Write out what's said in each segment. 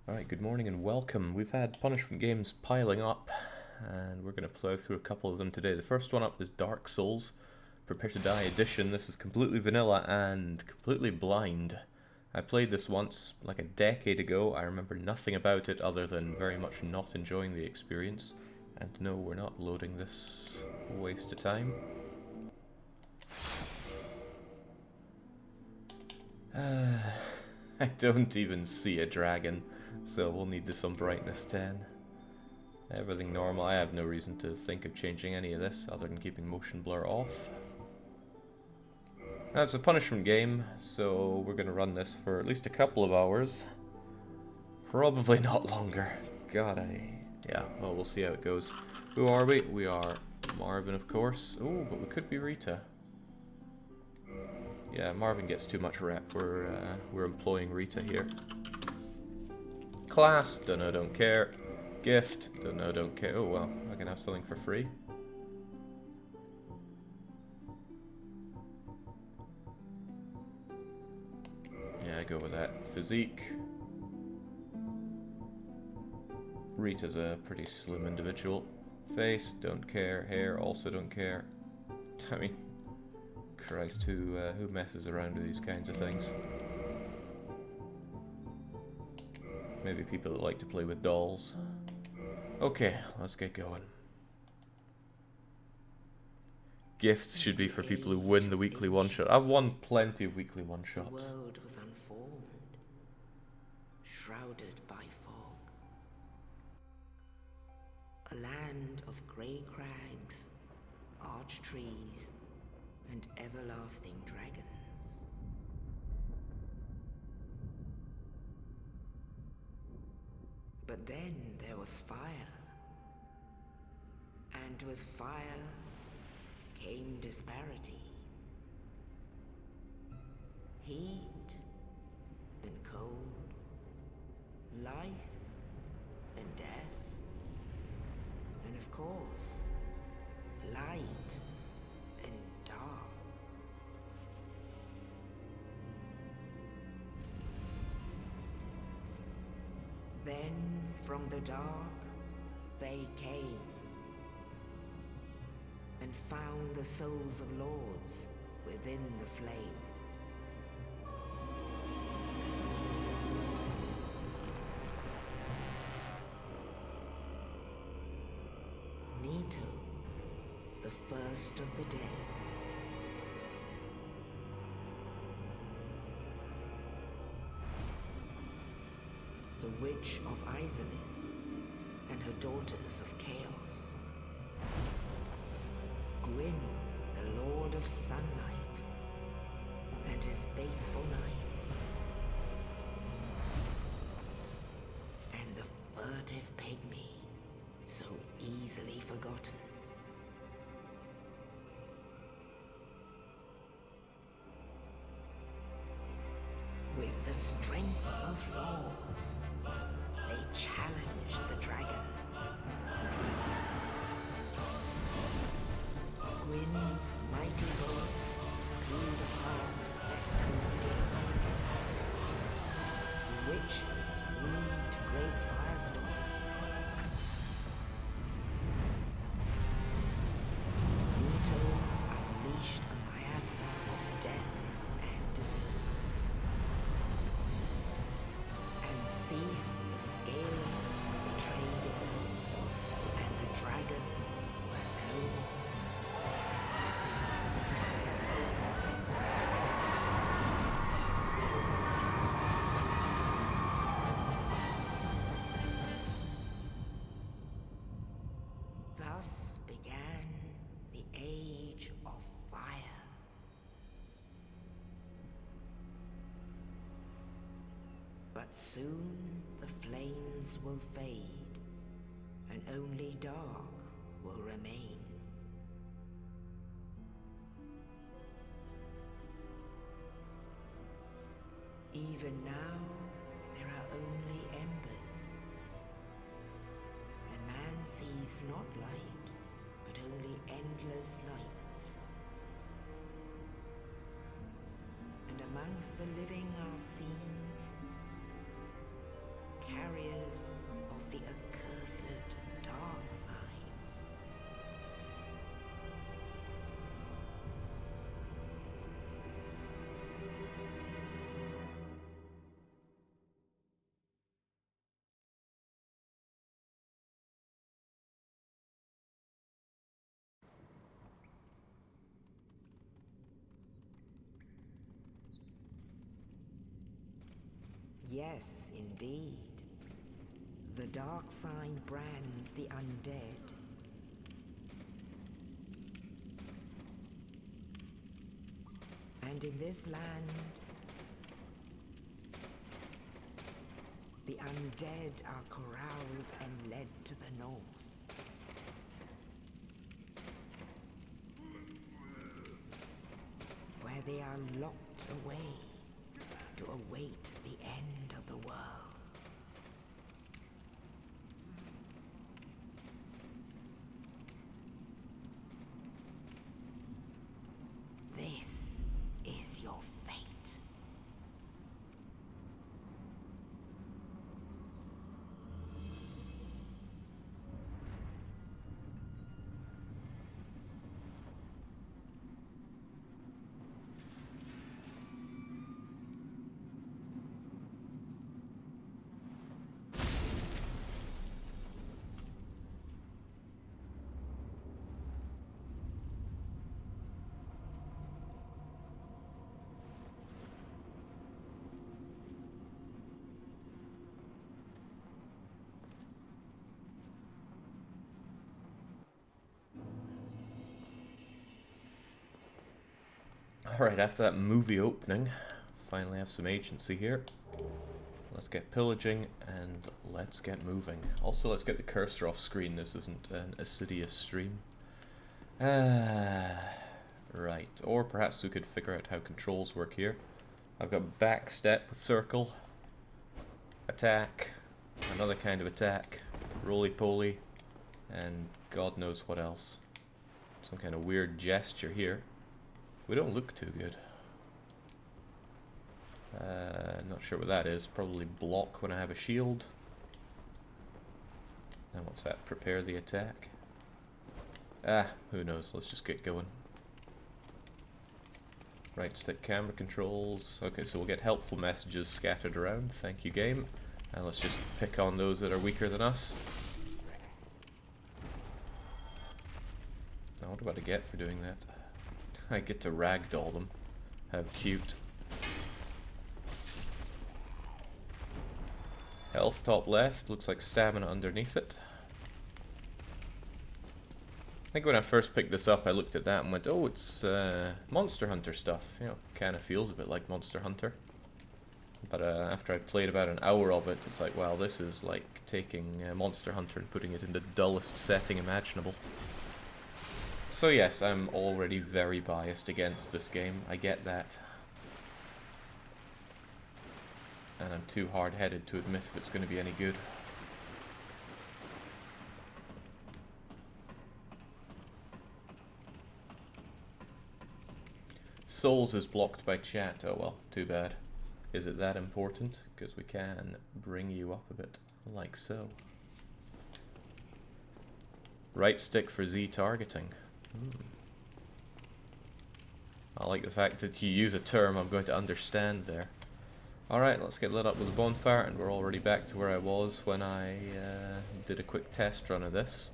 Alright, good morning and welcome. We've had punishment games piling up, and we're going to plow through a couple of them today. The first one up is Dark Souls, Prepare to Die Edition. This is completely vanilla and completely blind. I played this once, like a decade ago. I remember nothing about it other than very much not enjoying the experience. And no, we're not loading this. Waste of time. I don't even see a dragon, so we'll need some brightness 10. Everything normal. I have no reason to think of changing any of this other than keeping motion blur off. Now it's a punishment game, so we're going to run this for at least a couple of hours. Probably not longer. God, yeah, well, we'll see how it goes. Who are we? We are Marvin, of course. Oh, but we could be Rita. Yeah, Marvin gets too much rep. We're employing Rita here. Class, don't know, don't care. Gift, don't know, don't care. Oh well, I can have something for free. Yeah, I go with that. Physique. Rita's a pretty slim individual. Face, don't care. Hair, also don't care. I mean, Christ, who messes around with these kinds of things? Maybe people that like to play with dolls. Okay, let's get going. Gifts should be for people who win the weekly one-shot. I've won plenty of weekly one-shots. The world was unformed, shrouded by fog. A land of grey crags, arched trees, and everlasting dragons. But then there was fire. And with fire came disparity. Heat and cold, life and death, and of course, light and dark. Then from the dark they came and found the souls of lords within the flame. Nito, the first of the dead. The Witch of Izalith and her daughters of Chaos. Gwyn, the Lord of Sunlight, and his faithful knights. And the furtive pygmy, so easily forgotten. With the strength of lords, they challenged the dragons. Gwyn's mighty bolts peeled apart their stone scales. The witches weaved great firestorms. Nito unleashed a miasma of death and disease. And Seath, the Scaleless, betrayed his own, and the dragons were no more. Thus began the Age of Fire. But soon the flames will fade, and only dark will remain. Even now, there are only embers, and man sees not light, but only endless nights. And amongst the living are seen carriers of the accursed dark sign. Yes, indeed. The dark sign brands the undead. And in this land, the undead are corralled and led to the north. Where they are locked away to await the end of the world. This is your fate. Alright, after that movie opening, finally have some agency here. Let's get pillaging and let's get moving. Also, let's get the cursor off screen. This isn't an assiduous stream. Right, or perhaps we could figure out how controls work here. I've got back step with circle, attack, another kind of attack, roly-poly, and God knows what else. Some kind of weird gesture here. We don't look too good. Not sure what that is. Probably block when I have a shield. And what's that? Prepare the attack. Ah, who knows? Let's just get going. Right stick camera controls. Okay, so we'll get helpful messages scattered around. Thank you, game. And let's just pick on those that are weaker than us. Now, what do I get for doing that? I get to ragdoll them. How cute. Health top left, looks like stamina underneath it. I think when I first picked this up I looked at that and went, oh, it's Monster Hunter stuff. You know, kind of feels a bit like Monster Hunter. But after I played about an hour of it, it's like, wow, this is like taking Monster Hunter and putting it in the dullest setting imaginable. So yes, I'm already very biased against this game, I get that. And I'm too hard-headed to admit if it's going to be any good. Souls is blocked by chat, oh well, too bad. Is it that important? Because we can bring you up a bit, like so. Right stick for Z targeting. I like the fact that you use a term I'm going to understand there. Alright, let's get lit up with a bonfire, and we're already back to where I was when I did a quick test run of this.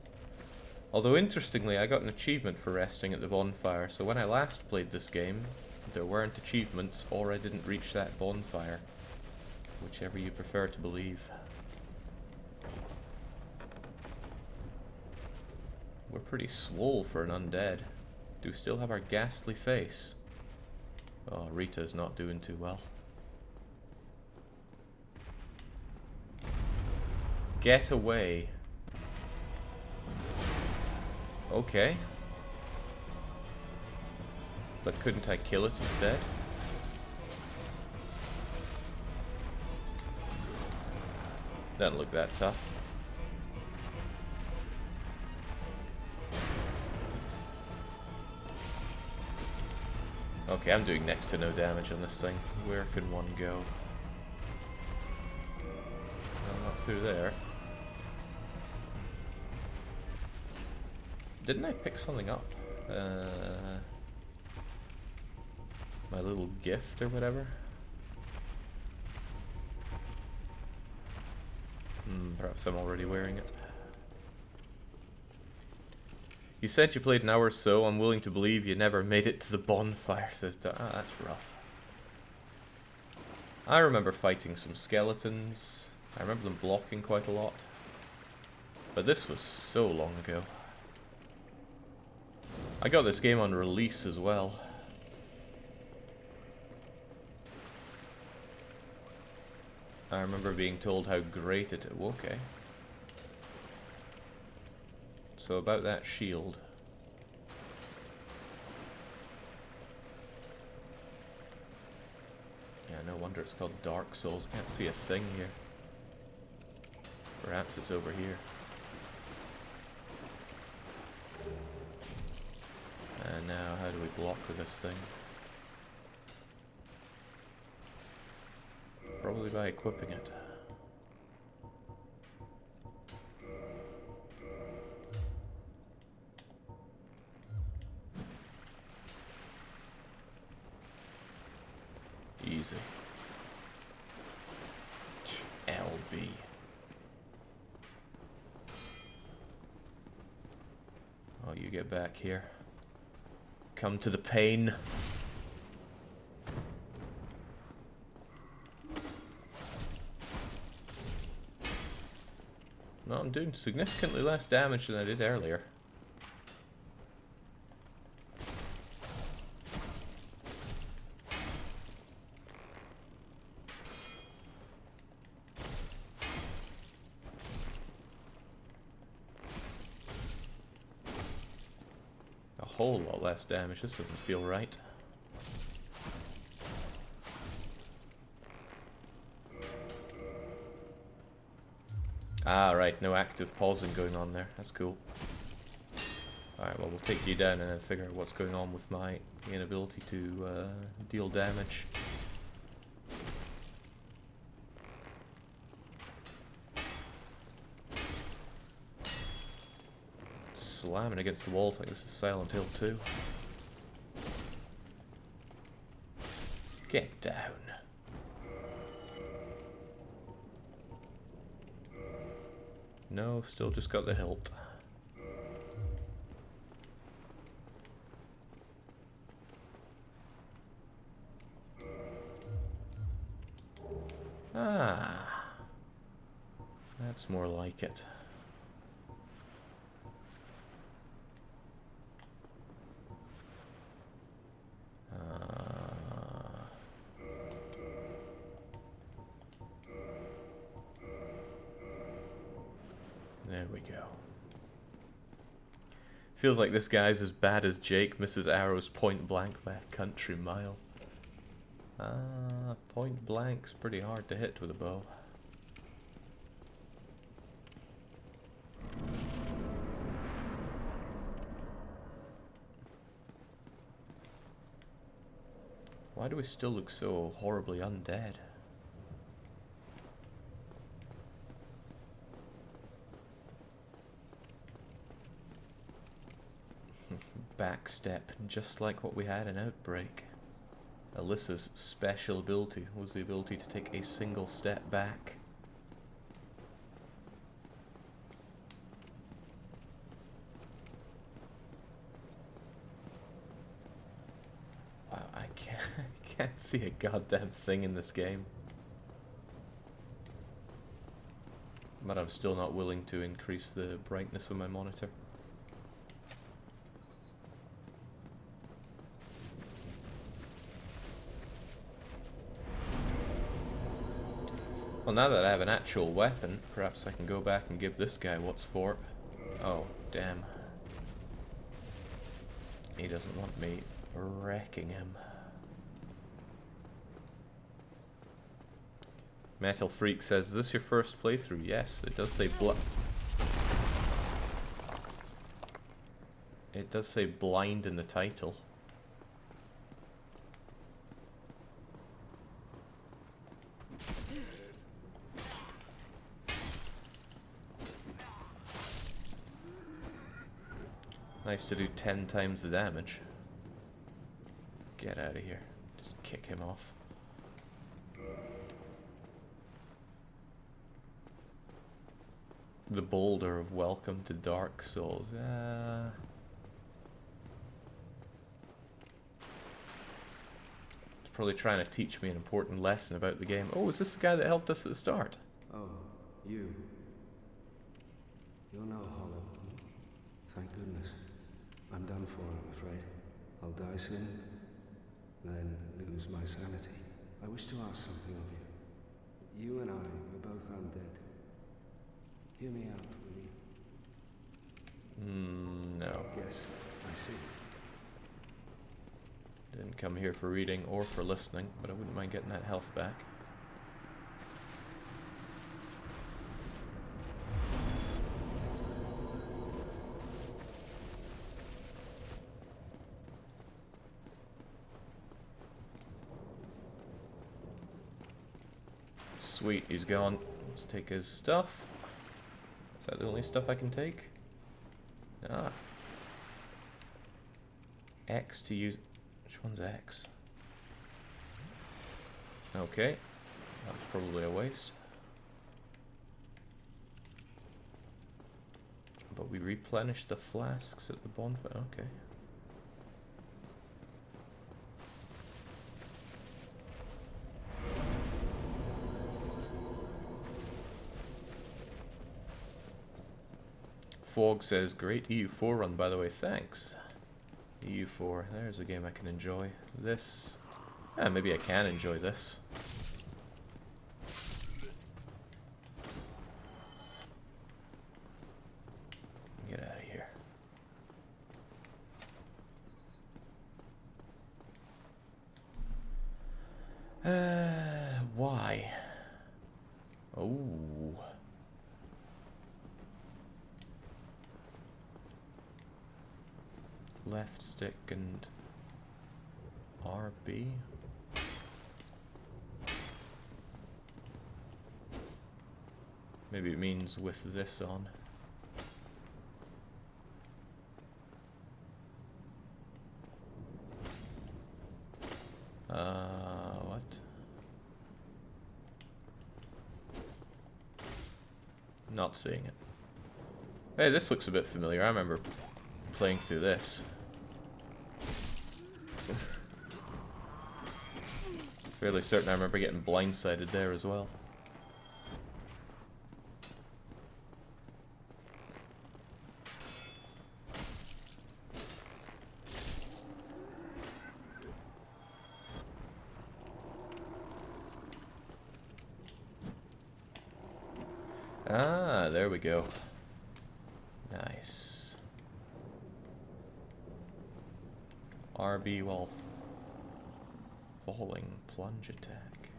Although interestingly, I got an achievement for resting at the bonfire, so when I last played this game, there weren't achievements, or I didn't reach that bonfire. Whichever you prefer to believe. We're pretty swole for an undead. Do we still have our ghastly face? Oh, Rita's not doing too well. Get away. Okay. But couldn't I kill it instead? Doesn't look that tough. Okay, I'm doing next to no damage on this thing. Where can one go? through there. Didn't I pick something up? My little gift or whatever? Perhaps I'm already wearing it. You said you played an hour or so. I'm willing to believe you never made it to the bonfire, says Doug. Ah, that's rough. I remember fighting some skeletons. I remember them blocking quite a lot. But this was so long ago. I got this game on release as well. I remember being told how great it was. Okay. So about that shield. Yeah, no wonder it's called Dark Souls. Can't see a thing here. Perhaps it's over here. And now, how do we block with this thing? Probably by equipping it. Easy. LB. Oh, you get back here. Come to the pain. No, I'm doing significantly less damage than I did earlier. A whole lot less damage. This doesn't feel right. Ah, right, no active pausing going on there. That's cool. Alright, well, we'll take you down and then figure out what's going on with my inability to deal damage. Slamming against the walls like this is Silent Hill 2. Get down. No, still just got the hilt. Ah, that's more like it. There we go. Feels like this guy's as bad as Jake misses arrows point blank by a country mile. Point blank's pretty hard to hit with a bow. Why do we still look so horribly undead? Backstep, just like what we had in Outbreak. Alyssa's special ability was the ability to take a single step back. Wow, I can't see a goddamn thing in this game. But I'm still not willing to increase the brightness of my monitor. Well, now that I have an actual weapon, perhaps I can go back and give this guy what's for. Oh, damn. He doesn't want me wrecking him. Metal Freak says, is this your first playthrough? Yes, it does say it does say blind in the title. Nice to do 10 times the damage. Get out of here. Just kick him off. The boulder of welcome to Dark Souls. It's probably trying to teach me an important lesson about the game. Oh, is this the guy that helped us at the start? Oh, you. You're no hollow. Thank goodness. I'm done for, I'm afraid. I'll die soon, then lose my sanity. I wish to ask something of you. You and I are both undead. Hear me out, will you? No. Yes, I see. Didn't come here for reading or for listening, but I wouldn't mind getting that health back. Sweet, he's gone. Let's take his stuff. Is that the only stuff I can take? Ah. X to use. Which one's X? Okay. That was probably a waste. But we replenished the flasks at the bonfire. Okay. Fog says, great EU4 run, by the way, thanks. EU4, there's a game I can enjoy. This, maybe I can enjoy this. Get out of here. Why? Oh. Left stick and RB. Maybe it means with this on. What? Not seeing it. Hey, this looks a bit familiar. I remember playing through this. Fairly certain I remember getting blindsided there as well. Ah, there we go. Nice. RB while falling, plunge attack.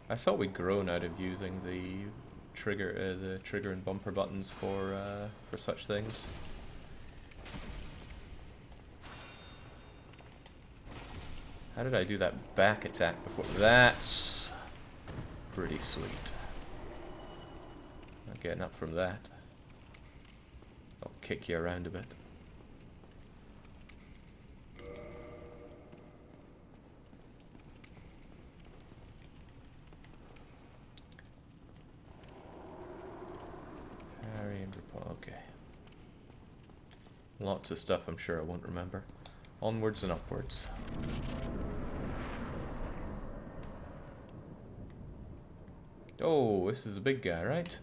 I thought we'd grown out of using the trigger and bumper buttons for such things. How did I do that back attack before? That's pretty sweet. Not getting up from that. I'll kick you around a bit. Parry and repel. Okay. Lots of stuff I'm sure I won't remember. Onwards and upwards. Oh, this is a big guy, right?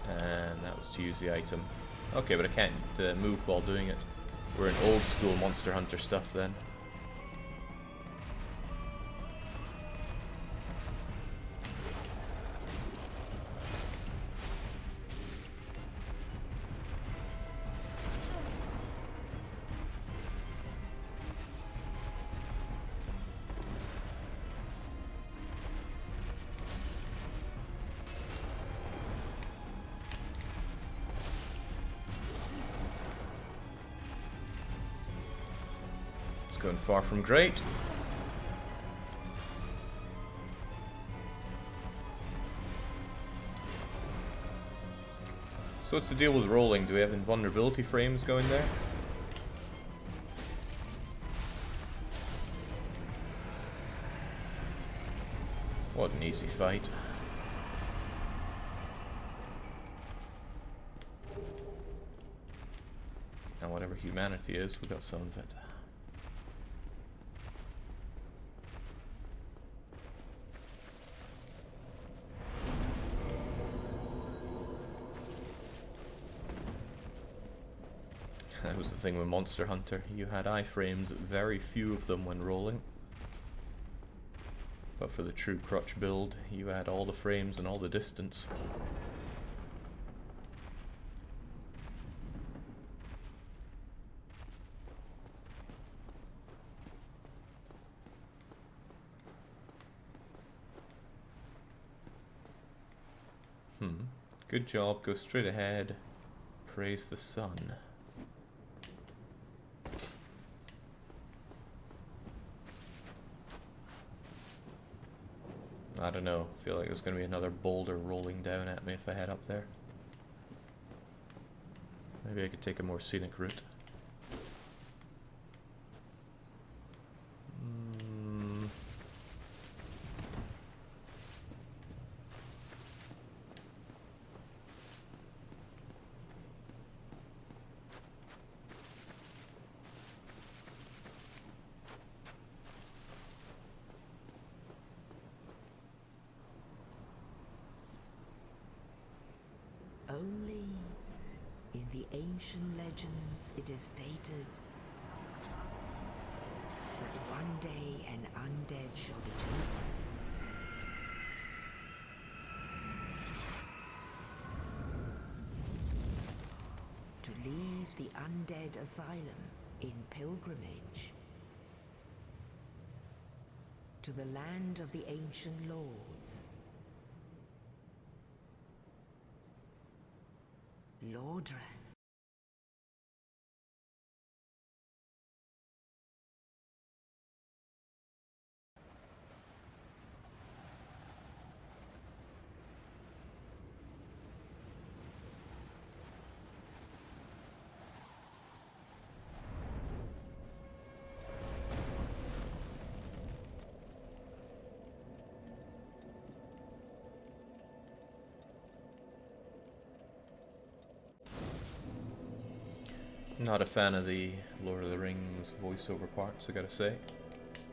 And that was to use the item. Okay, but I can't move while doing it. We're in old school Monster Hunter stuff then. It's going far from great. So what's the deal with rolling? Do we have invulnerability frames going there? What an easy fight. And whatever humanity is, we got some of it. That was the thing with Monster Hunter. You had iframes, very few of them when rolling. But for the true crutch build, you had all the frames and all the distance. Good job, go straight ahead. Praise the sun. I don't know, I feel like there's going to be another boulder rolling down at me if I head up there. Maybe I could take a more scenic route. Only in the ancient legends it is stated that one day an undead shall be chosen. To leave the undead asylum in pilgrimage to the land of the ancient lords. Lordran. Not a fan of the Lord of the Rings voiceover parts, I gotta say.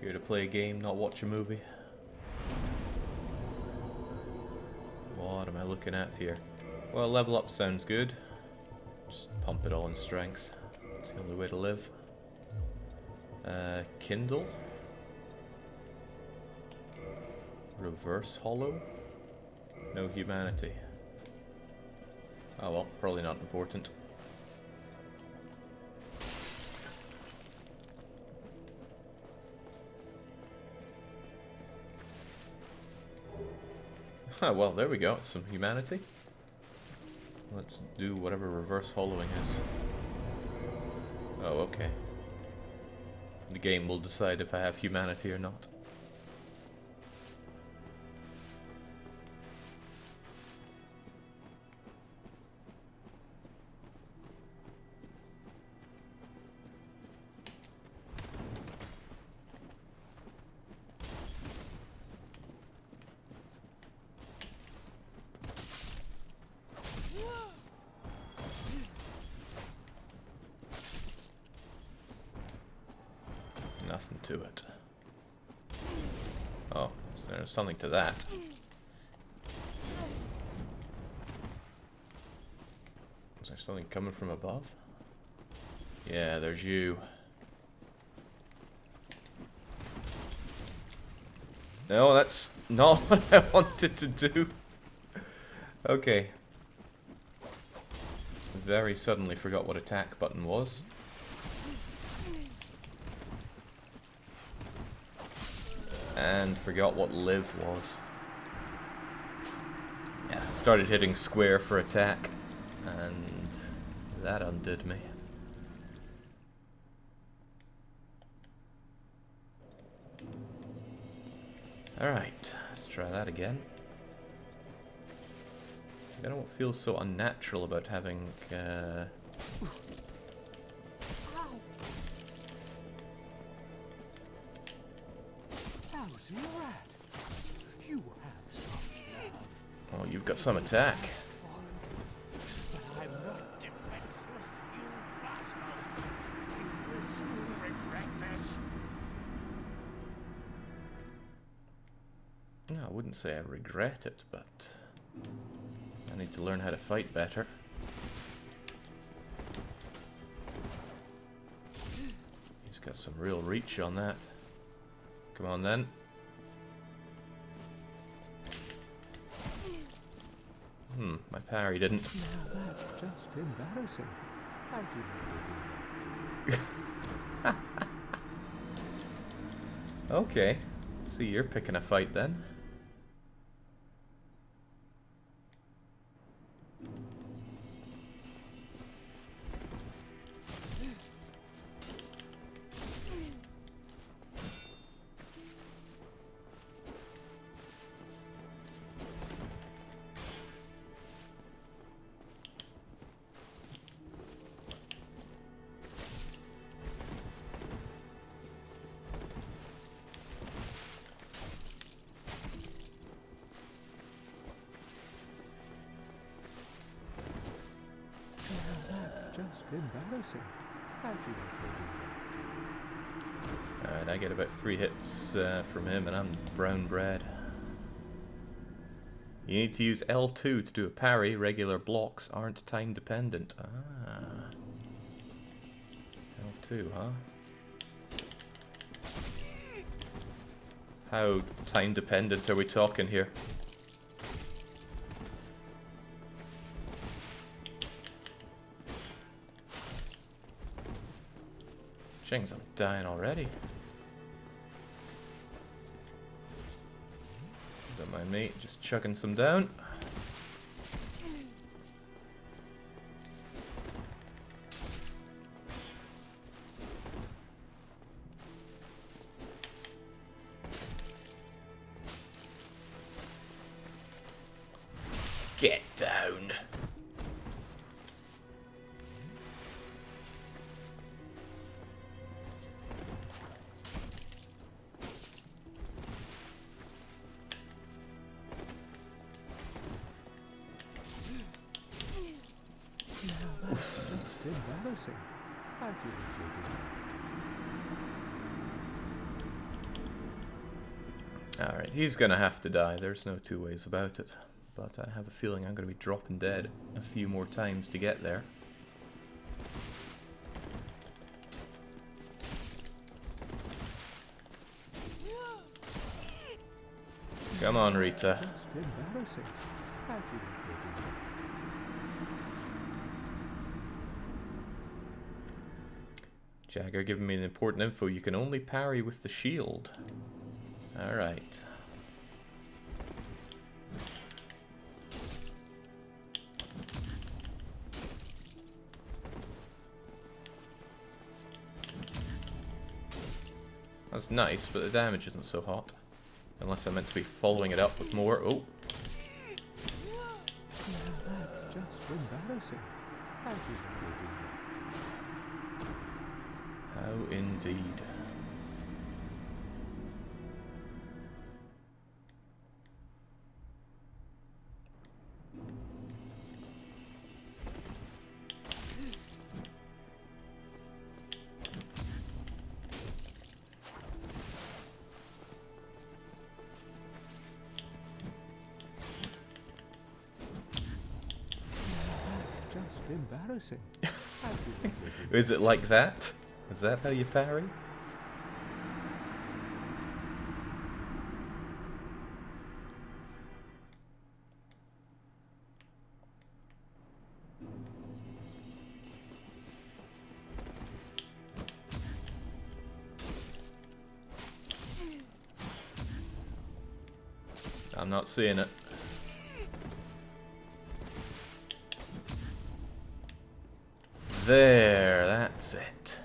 Here to play a game, not watch a movie. What am I looking at here? Well, level up sounds good. Just pump it all in strength. It's the only way to live. Kindle. Reverse hollow. No humanity. Oh well, probably not important. Oh, well, there we go, some humanity. Let's do whatever reverse hollowing is. Oh, okay. The game will decide if I have humanity or not. Nothing to it. Oh, so there's something to that. Is there something coming from above? Yeah, there's you. No, that's not what I wanted to do. Okay. Very suddenly forgot what attack button was. And forgot what live was. Yeah, started hitting square for attack, and that undid me. Alright, let's try that again. I don't know what feels so unnatural about having How's your rat? You have some love. oh, you've got some attack. But I'm not defenseless, you rascal. You will soon regret this. No, I wouldn't say I regret it, but I need to learn how to fight better. He's got some real reach on that. Come on then. My parry didn't. Now that's just embarrassing. How do you know they do that to you? Okay. See, you're picking a fight then. Just embarrassing. How do you know they do that to you? Alright, I get about 3 hits from him and I'm brown bread. You need to use L2 to do a parry. Regular blocks aren't time dependent. Ah. L2, huh? How time dependent are we talking here? Jings, I'm dying already. Don't mind me, just chucking some down. Get down. Embarrassing. How do you usually do that? Alright, he's gonna have to die. There's no two ways about it. But I have a feeling I'm gonna be dropping dead a few more times to get there. Come on, Rita. Just embarrassing. How do you usually do that? Jagger giving me an important info. You can only parry with the shield. Alright. That's nice, but the damage isn't so hot. Unless I'm meant to be following it up with more. Oh. Now that's just embarrassing. How do you usually do that? How indeed. Just embarrassing. How do you usually do that? Is it like that? Is that how you parry? I'm not seeing it. There, that's it.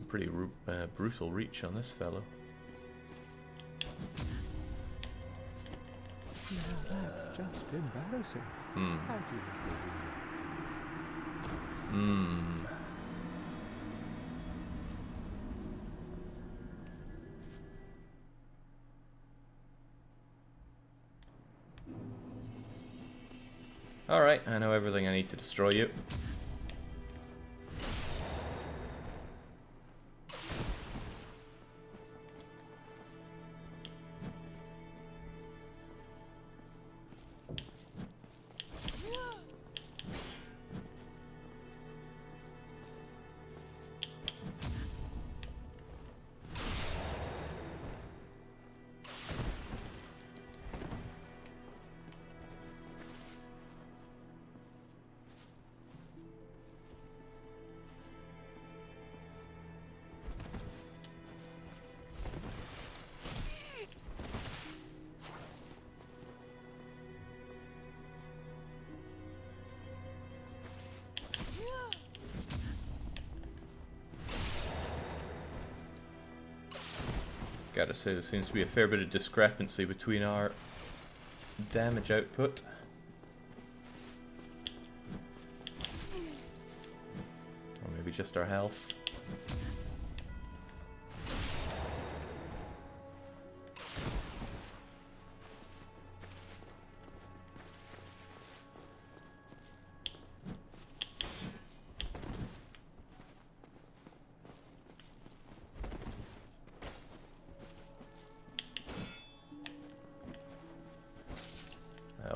Some pretty brutal reach on this fellow. Now that's just embarrassing. How do you think they do that? Alright, I know everything I need to destroy you. Gotta say, there seems to be a fair bit of discrepancy between our damage output. Or maybe just our health.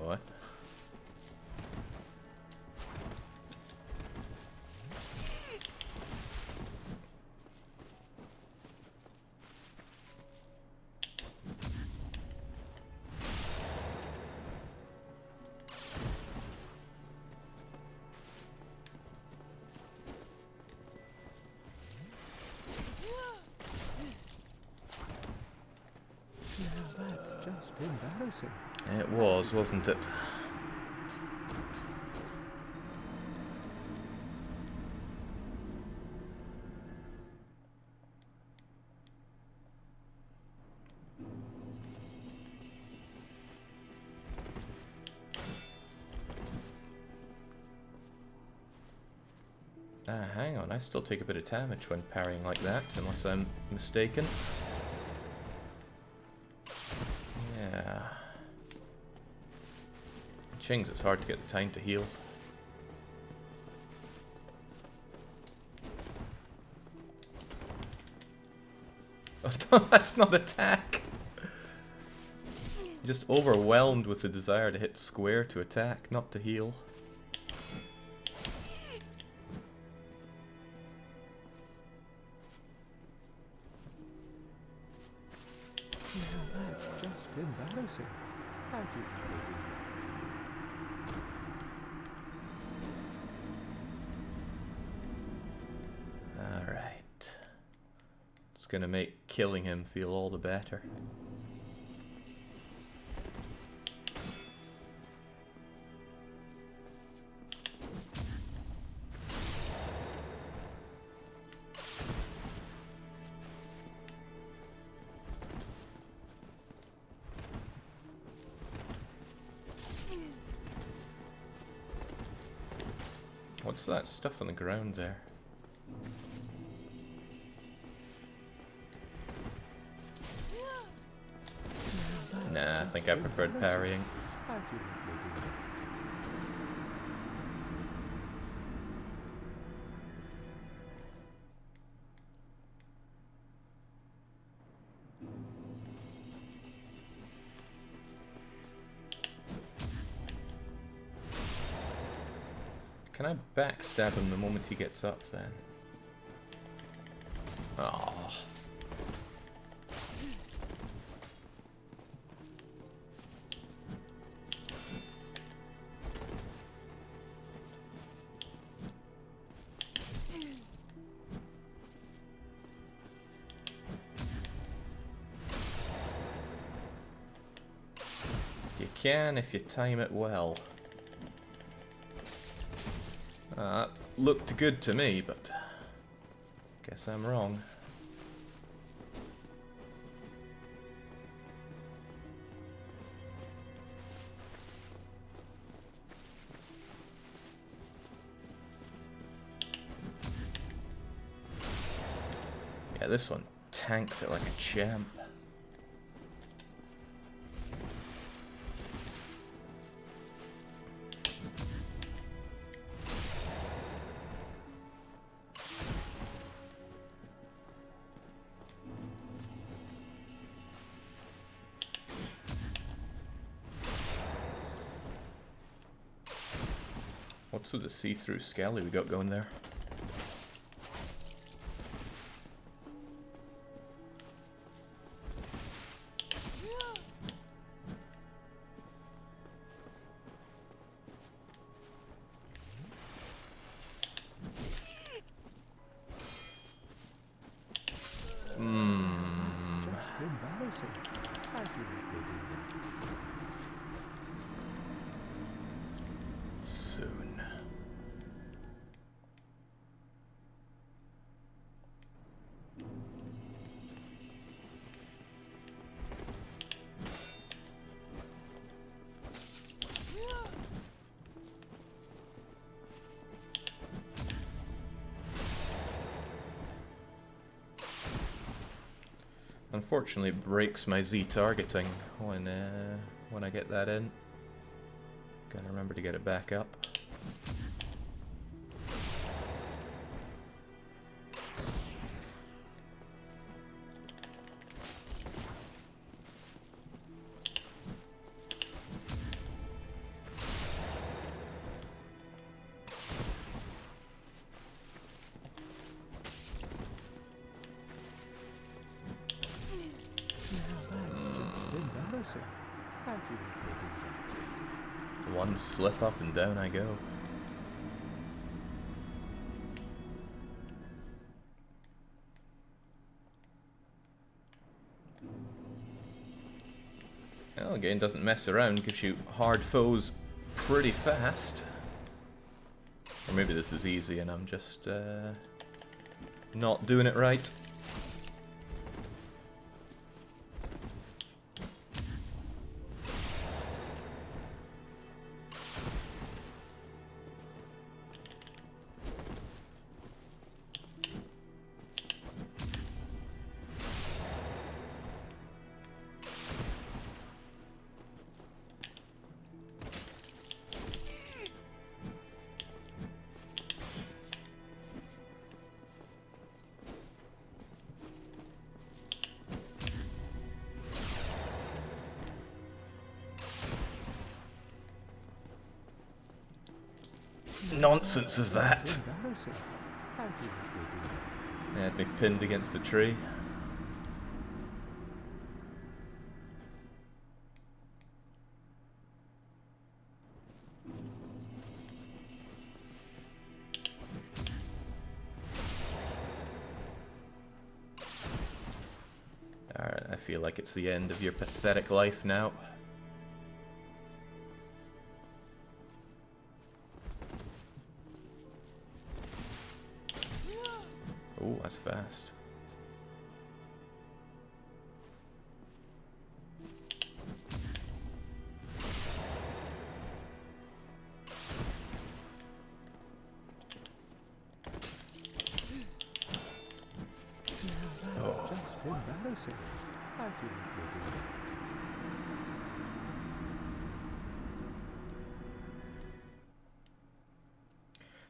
What? Now that's just embarrassing. It was, wasn't it? Hang on, I still take a bit of damage when parrying like that, unless I'm mistaken. Yeah. Chings, it's hard to get the time to heal. Oh no, that's not attack! Just overwhelmed with the desire to hit square to attack, not to heal. Now that's just embarrassing. How do you think they do that to you? Alright. It's gonna make killing him feel all the better. What's that stuff on the ground there? Nah, I think I preferred parrying. How do you think they do that? Can I backstab him the moment he gets up then? Oh. You can if you time it well. Looked good to me, but Guess I'm wrong. Yeah, this one tanks it like a champ. What's with the see-through skelly we got going there? Just embarrassing. I didn't do that. Soon. Unfortunately, it breaks my Z targeting when I get that in. Gotta remember to get it back up. Embarrassing. I didn't do that. One slip up and down I go. Well, the game doesn't mess around, gives you hard foes pretty fast. Or maybe this is easy and I'm just not doing it right. Nonsense is that? Embarrassing. I didn't do that. They had me pinned against a tree. Alright, I feel like it's the end of your pathetic life now. Oh, that's fast. That's just embarrassing. I didn't do that.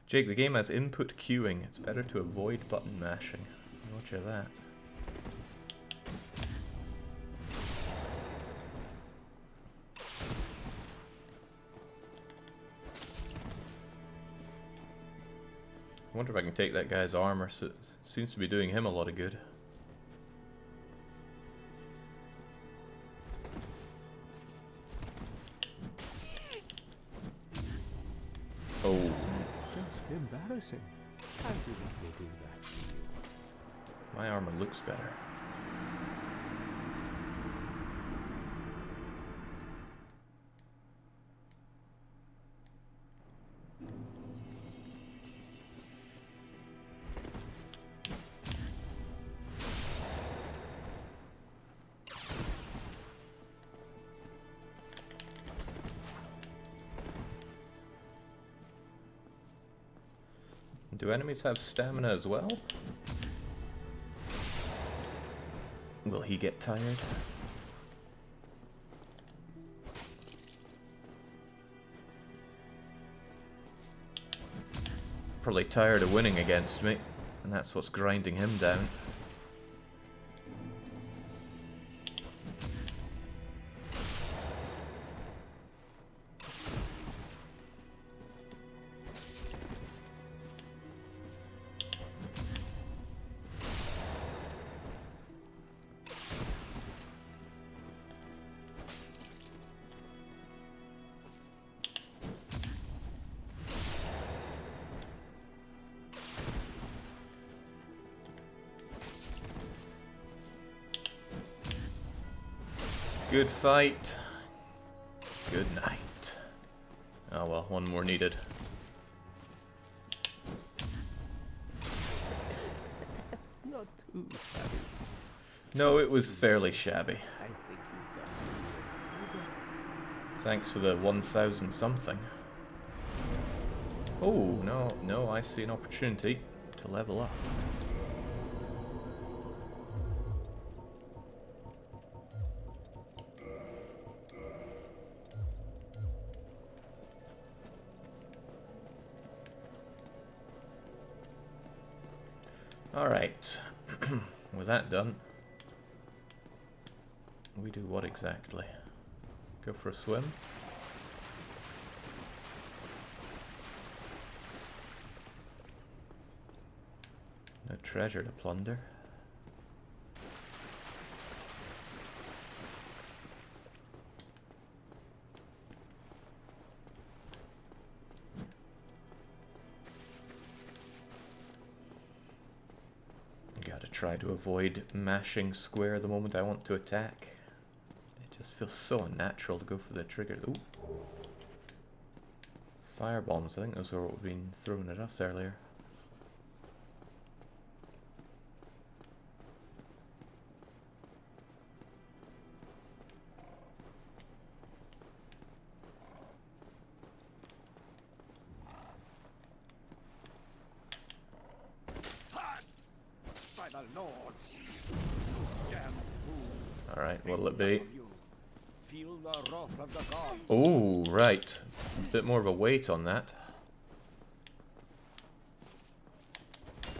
Jake, the game has input queuing. It's better to avoid button mashing. Watch out that. I wonder if I can take that guy's armor. So it seems to be doing him a lot of good. Oh. It's just embarrassing. I didn't do that. My armor looks better. Do enemies have stamina as well? Will he get tired? Probably tired of winning against me, and that's what's grinding him down. Good fight. Good night. Oh well, one more needed. Not too shabby. No, it was fairly shabby. I think you've done Thanks for the 1,000 something. Oh, no, I see an opportunity to level up. Alright, with that done, we do what exactly? Go for a swim? No treasure to plunder. Gotta try to avoid mashing square the moment I want to attack. It just feels so unnatural to go for the trigger. Ooh. Fire bombs, I think those were what were being thrown at us earlier. by the lords. Damn fool. Alright, what'll it be? Feel the wrath of the gods. Oh, right. A bit more of a weight on that.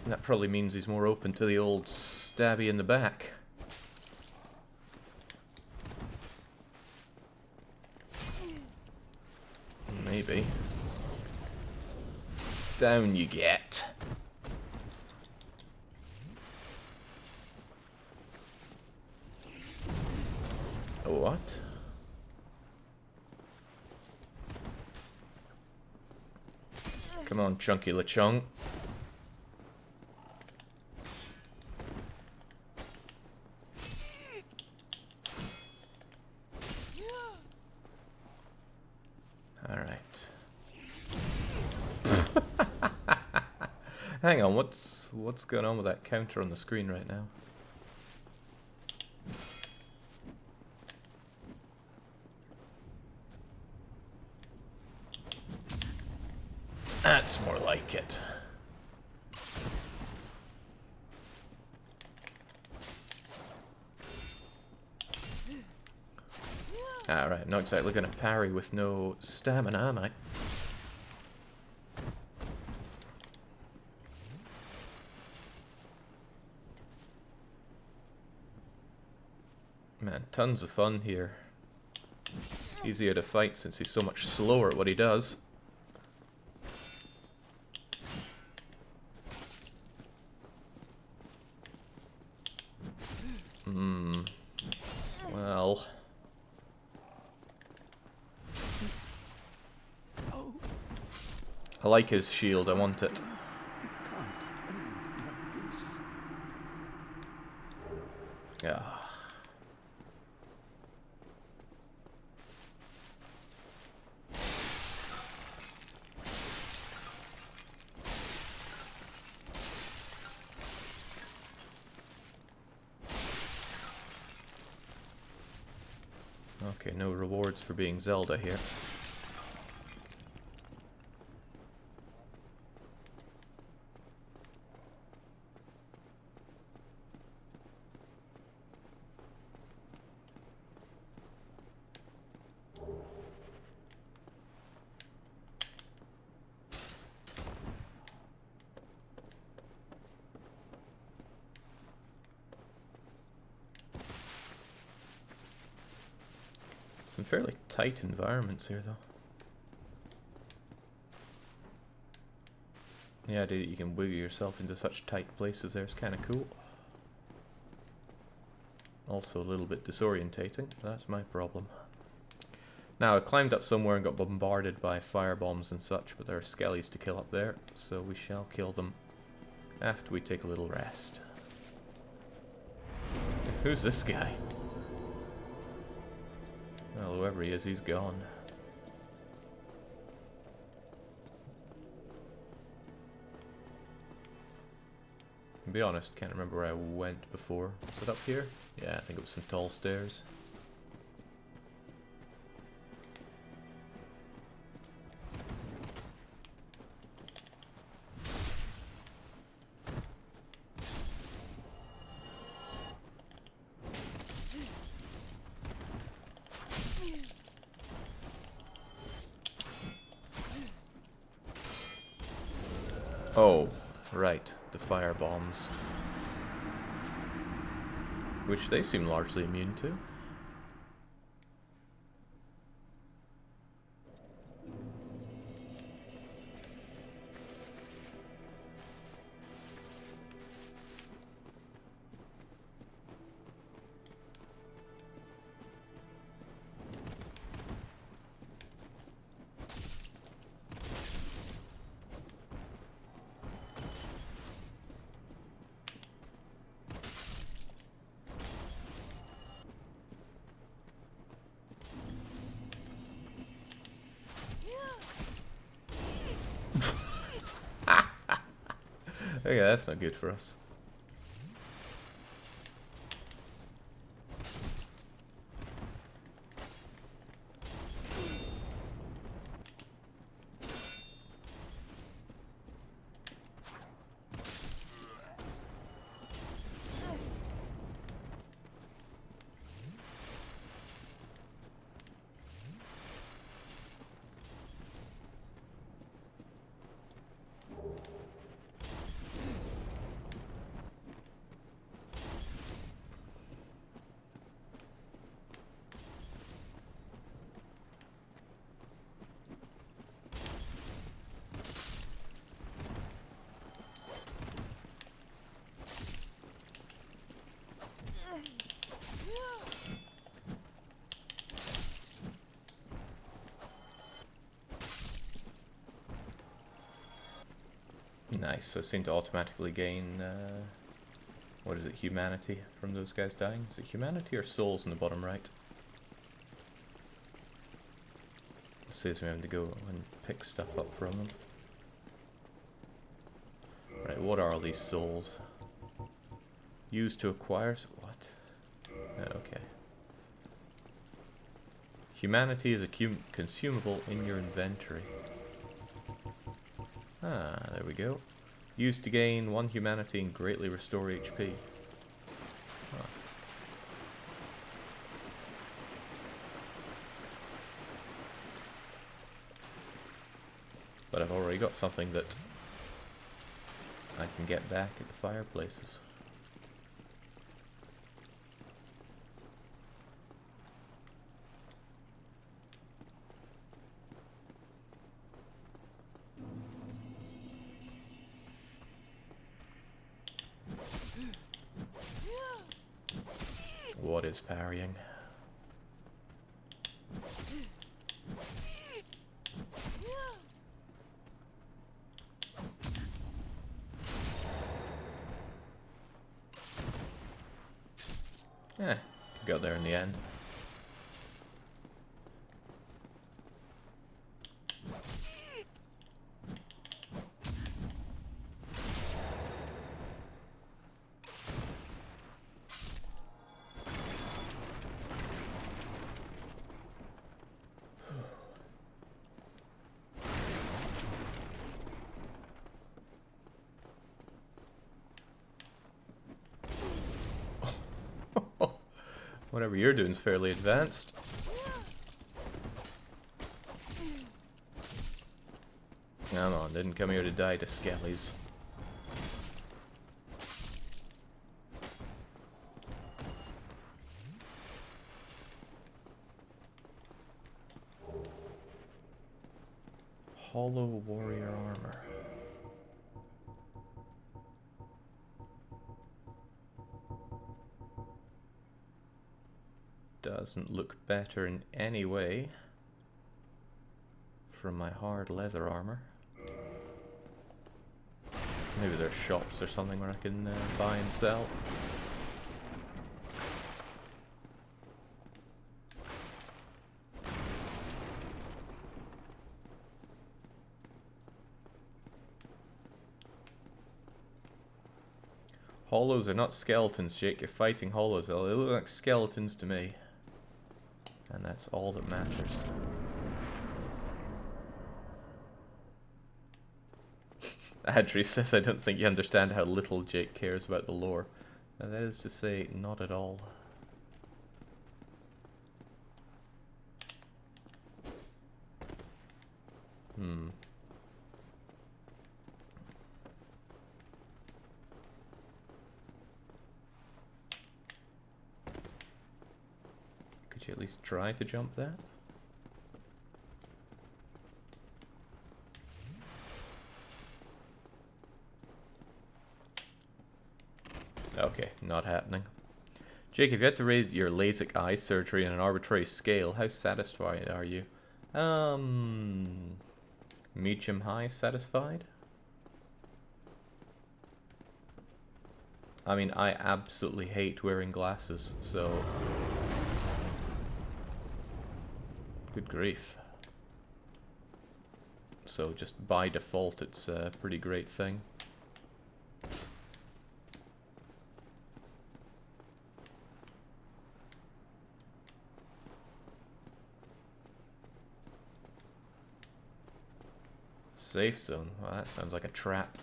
That probably means he's more open to the old stabby in the back. Maybe. Down you get. What? Come on, Chunky LeChung. Alright. Hang on, what's going on with that counter on the screen right now? That's more like it. Alright, not exactly gonna parry with no stamina, am I? Man, tons of fun here. Easier to fight since he's so much slower at what he does. Well. I like his shield, I want it. Yeah. Okay, no rewards for being Zelda here. Some fairly tight environments here, though. The idea that you can wiggle yourself into such tight places there is kind of cool. Also a little bit disorientating. That's my problem. Now, I climbed up somewhere and got bombarded by firebombs and such, but there are skellies to kill up there, so we shall kill them after we take a little rest. Who's this guy? Well, whoever he is, he's gone. To be honest, can't remember where I went before. Was it up here? Yeah, I think it was some tall stairs. Oh, right, the fire bombs. Which they seem largely immune to. Okay, that's not good for us. Nice, so I seem to automatically gain, what is it, humanity from those guys dying? Is it humanity or souls in the bottom right? It saves me having to go and pick stuff up from them. Right, what are all these souls? Used to acquire... what? Okay. Humanity is a consumable in your inventory. Ah, there we go. Used to gain 1 humanity and greatly restore HP. Huh. But I've already got something that I can get back at the fireplaces. What is parrying? Got there in the end. Whatever you're doing is fairly advanced. Come on, didn't come here to die to skellies. Hollow warrior armor. Doesn't look better in any way from my hard leather armor. Maybe there's shops or something where I can buy and sell. Hollows are not skeletons, Jake. You're fighting hollows. They look like skeletons to me. And that's all that matters. Adri says, I don't think you understand how little Jake cares about the lore. And that is to say, not at all. Could you at least try to jump that? Okay, not happening. Jake, if you had to raise your LASIK eye surgery on an arbitrary scale, how satisfied are you? Medium high satisfied? I mean, I absolutely hate wearing glasses, so... Good grief. So just by default, it's a pretty great thing. Safe zone. Well, that sounds like a trap.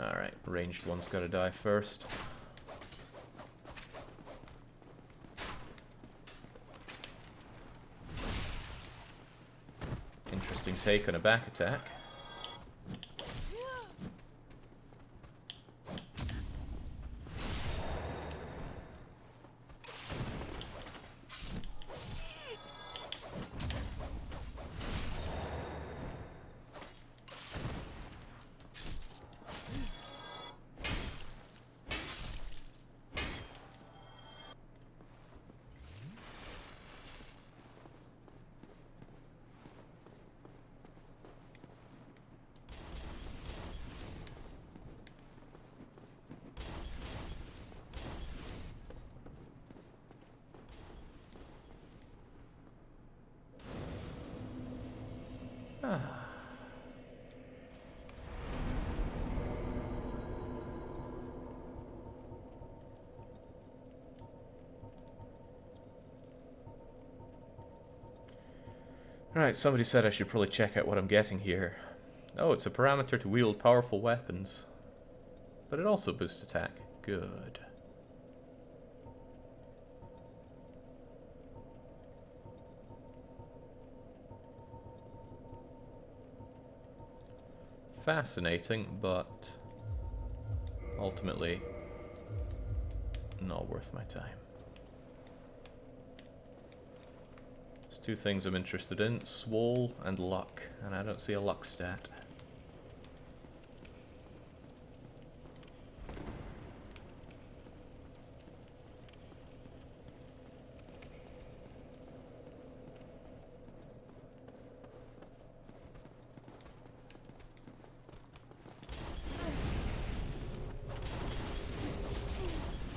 Alright, ranged one's gotta die first. Interesting take on a back attack. Right, somebody said I should probably check out what I'm getting here. Oh, it's a parameter to wield powerful weapons. But it also boosts attack. Good. Fascinating, but ultimately not worth my time. There's two things I'm interested in, Swole and Luck, and I don't see a Luck stat.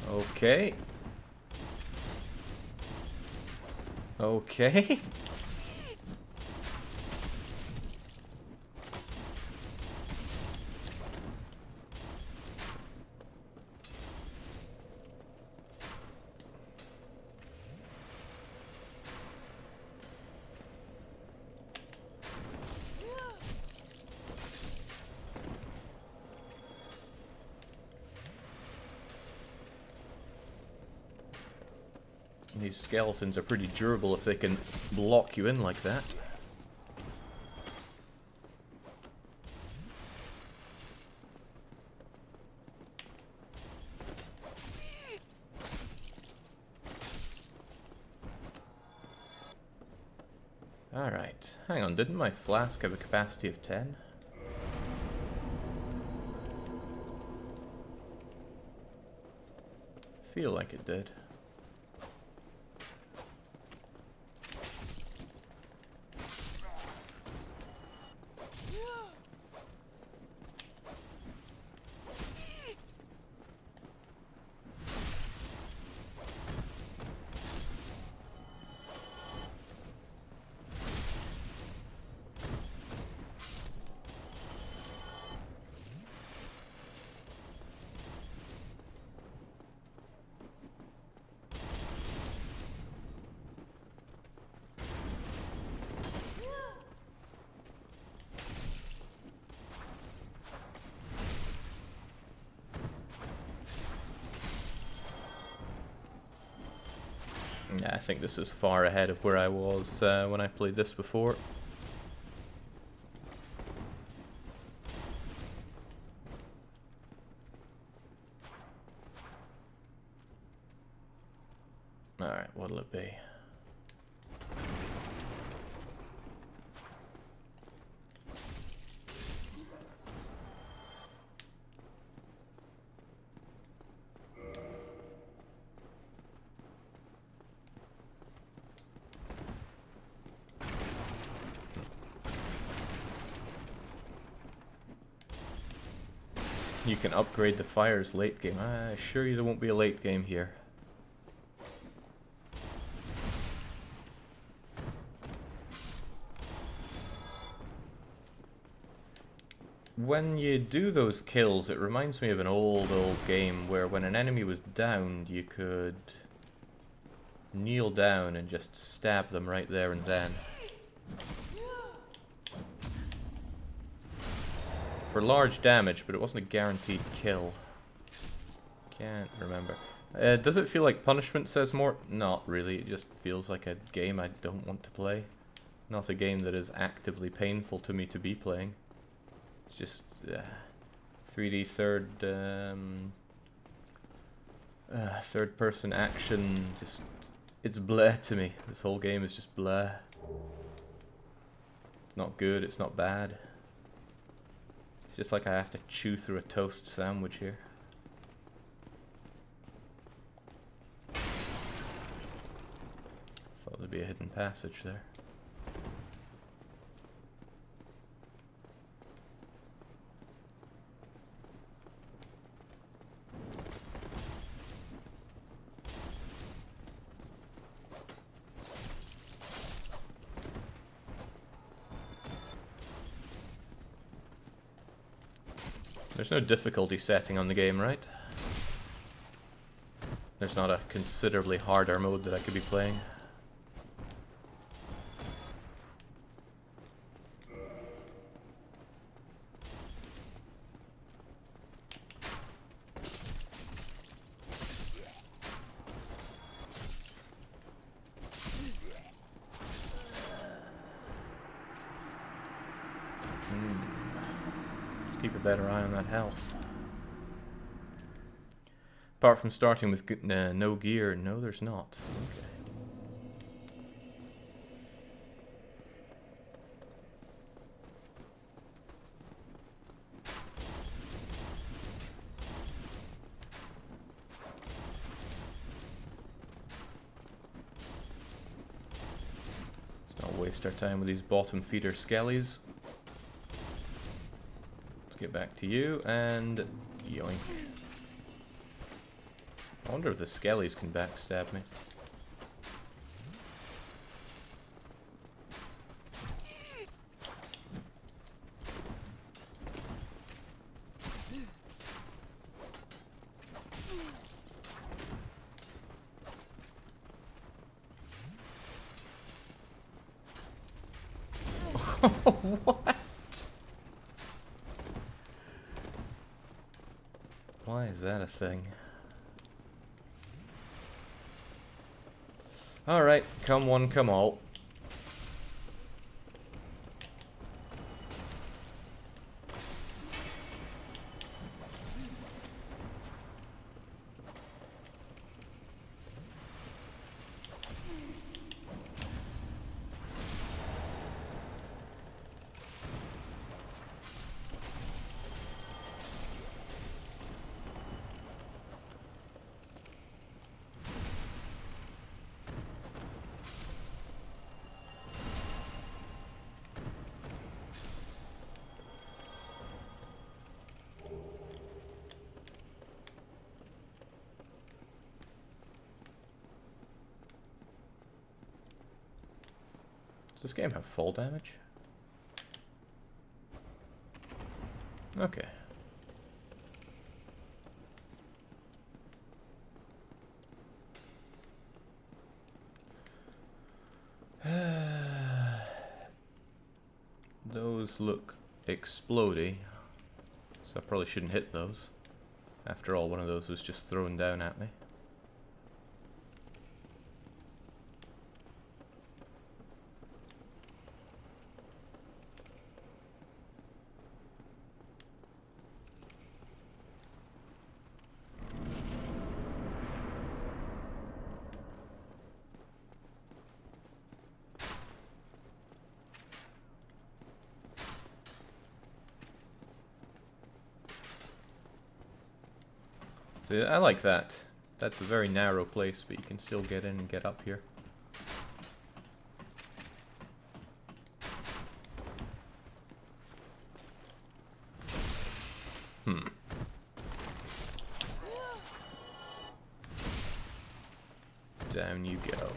Okay. Okay. These skeletons are pretty durable if they can block you in like that. Alright, hang on, didn't my flask have a capacity of 10? Feel like it did. Yeah, I think this is far ahead of where I was when I played this before. Alright, what'll it be? You can upgrade the fires late game. I assure you there won't be a late game here. When you do those kills, it reminds me of an old game where when an enemy was downed, you could kneel down and just stab them right there and then. For large damage, but it wasn't a guaranteed kill. Can't remember. Does it feel like punishment says more? Not really, it just feels like a game I don't want to play. Not a game that is actively painful to me to be playing. It's just 3D third person action, just it's bleh to me. This whole game is just bleh. It's not good, it's not bad. It's just like I have to chew through a toast sandwich here. Thought there'd be a hidden passage there. There's no difficulty setting on the game, right? There's not a considerably harder mode that I could be playing. Keep a better eye on that health. Apart from starting with no gear, no there's not. Okay. Let's not waste our time with these bottom feeder skellies. Get back to you, and yoink. I wonder if the skellies can backstab me. What? Why is that a thing? Alright, come one, come all. Does this game have fall damage? Okay. Those look explodey, so I probably shouldn't hit those. After all, one of those was just thrown down at me. See, I like that. That's a very narrow place, but you can still get in and get up here. Down you go.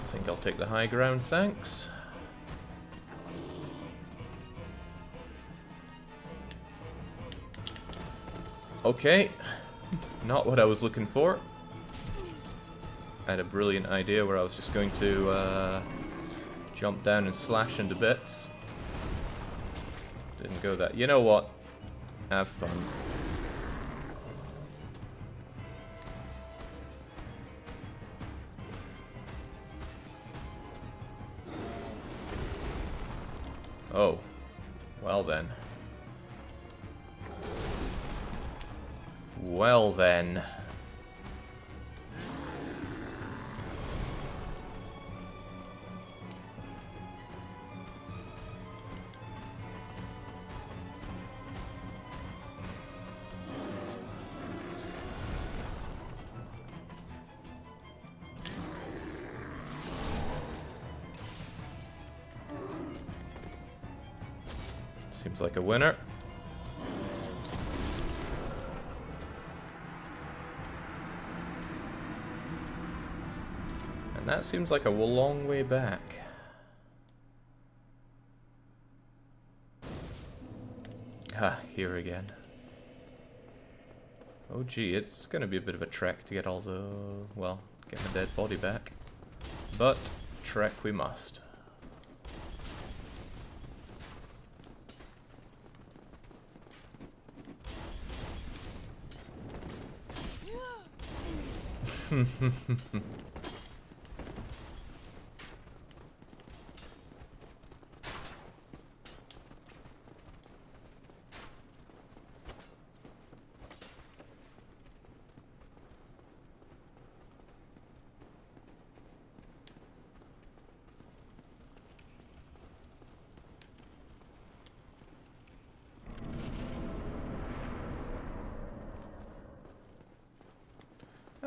I think I'll take the high ground, thanks. Okay, not what I was looking for. I had a brilliant idea where I was just going to jump down and slash into bits. Didn't go that. You know what? Have fun. Oh, well then. Well then. Seems like a winner. And that seems like a long way back. Ah, here again. Oh gee, it's gonna be a bit of a trek to get all the... well, get my dead body back. But, trek we must.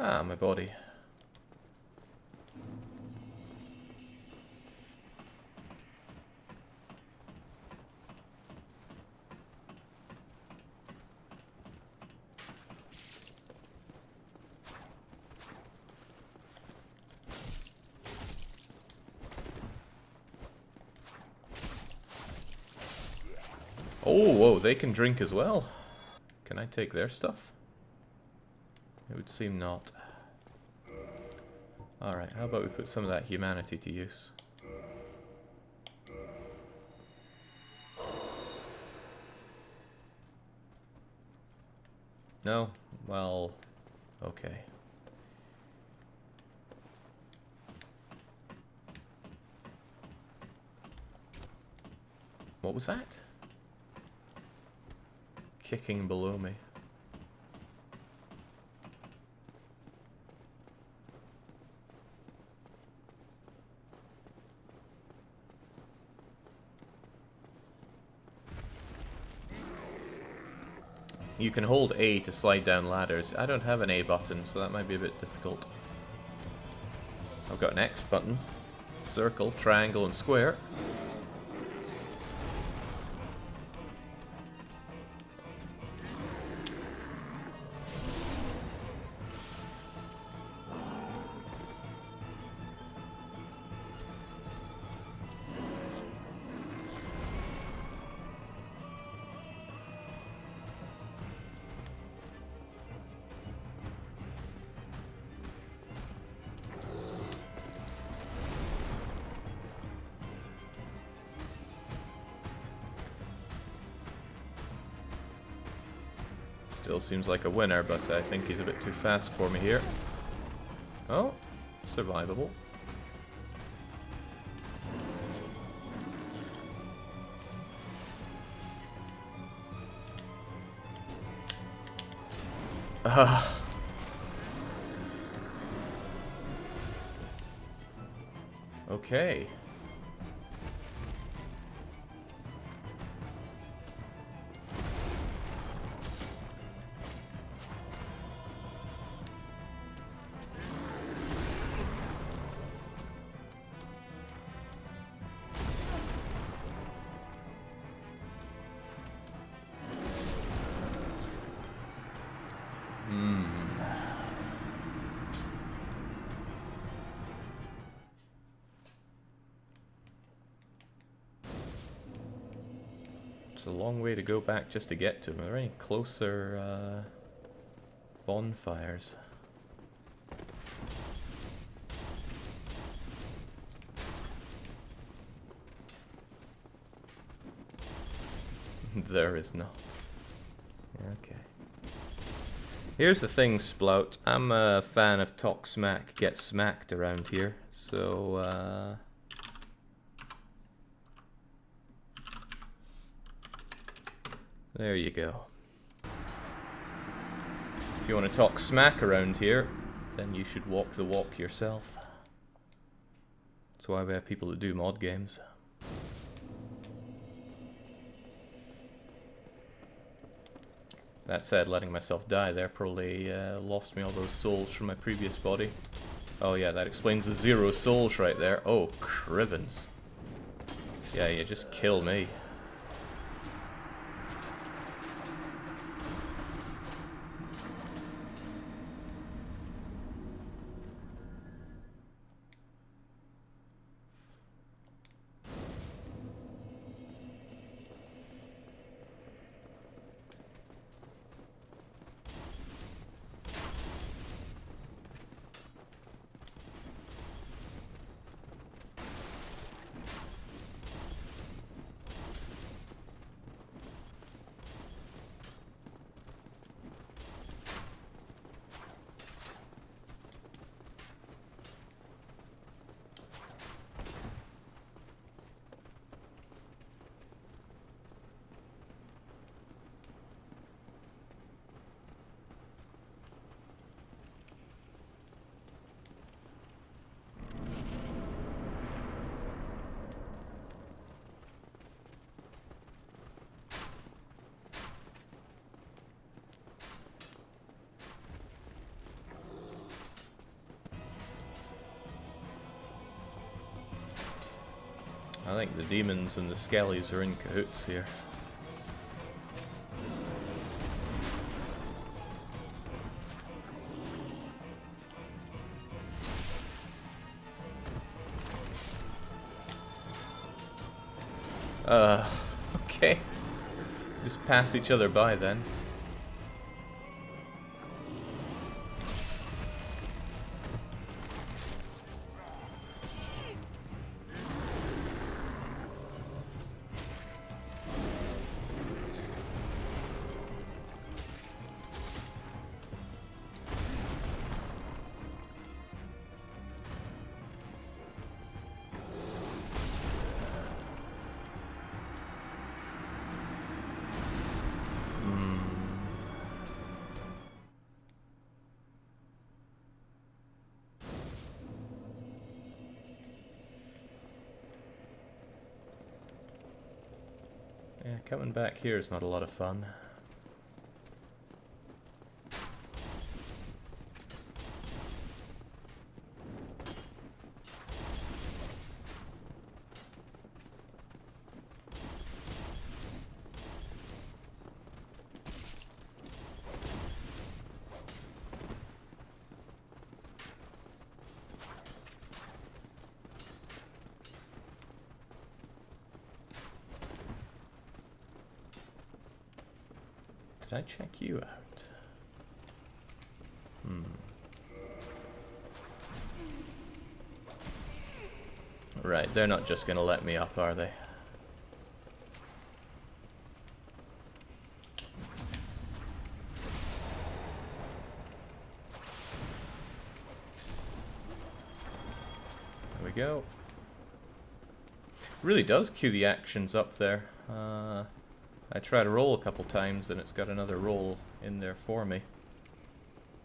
Ah, my body. Oh, whoa, they can drink as well. Can I take their stuff? It would seem not. Alright, how about we put some of that humanity to use? No? Well, okay. What was that? Kicking below me. You can hold A to slide down ladders. I don't have an A button, so that might be a bit difficult. I've got an X button. Circle, triangle, and square. Still seems like a winner, but I think he's a bit too fast for me here. Oh, survivable. Okay. It's a long way to go back just to get to them. Are there any closer bonfires? There is not. Okay. Here's the thing, Splout. I'm a fan of talk smack, get smacked around here. So, there you go. If you want to talk smack around here, then you should walk the walk yourself. That's why we have people that do mod games. That said, letting myself die there probably lost me all those souls from my previous body. Oh yeah, that explains the 0 souls right there. Oh, crivens. Yeah, you just kill me. I think the demons and the skellies are in cahoots here. Okay. Just pass each other by then. coming back here is not a lot of fun. Did I check you out? Right, they're not just gonna let me up, are they? There we go. Really does cue the actions up there. I try to roll a couple times and it's got another roll in there for me.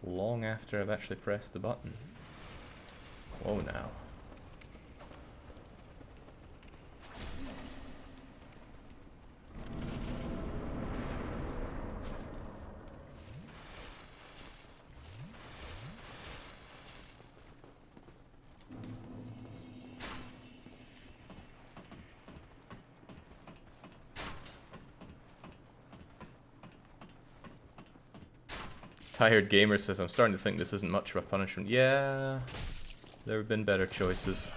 Long after I've actually pressed the button. Whoa now. Tired Gamer says, I'm starting to think this isn't much of a punishment. Yeah, there have been better choices.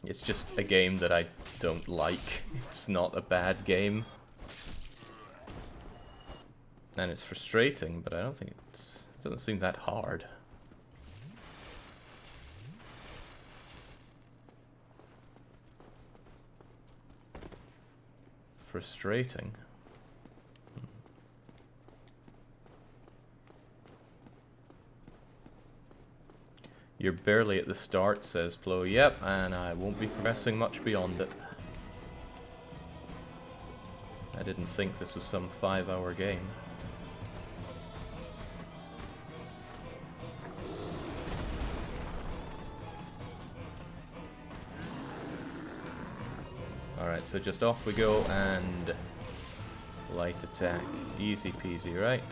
It's just a game that I don't like. It's not a bad game. And it's frustrating, but I don't think it doesn't seem that hard. Frustrating. You're barely at the start, says Plo. Yep, and I won't be progressing much beyond it. I didn't think this was some 5-hour game. Alright, so just off we go and light attack. Easy peasy, right?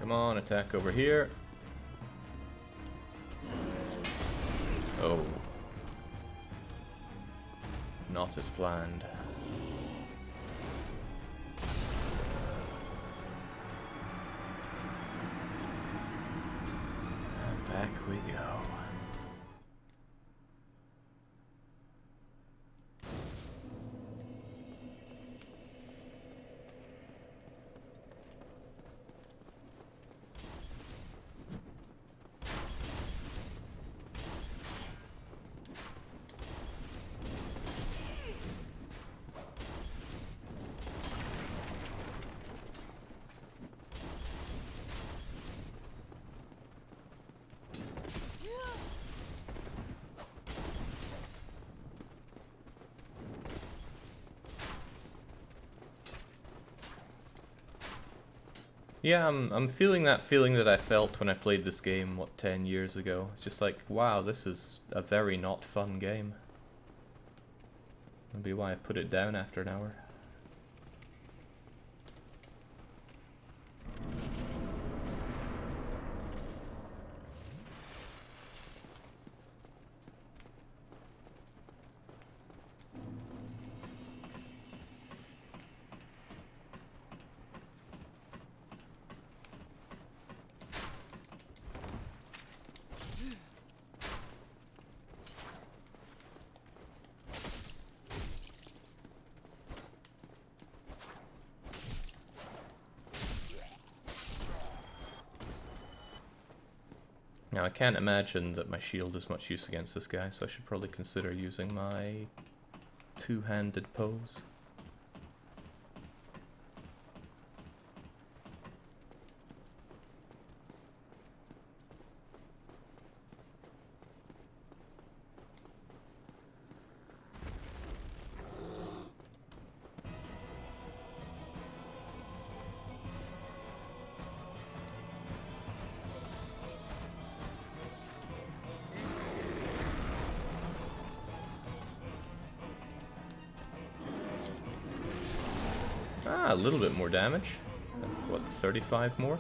Come on, attack over here. Oh. Not as planned. And back we go. Yeah, I'm feeling that feeling that I felt when I played this game, what, 10 years ago. It's just like, wow, this is a very not fun game. That'd be why I put it down after an hour. Now, I can't imagine that my shield is much use against this guy, so I should probably consider using my two-handed pose. Ah, a little bit more damage. What, 35 more?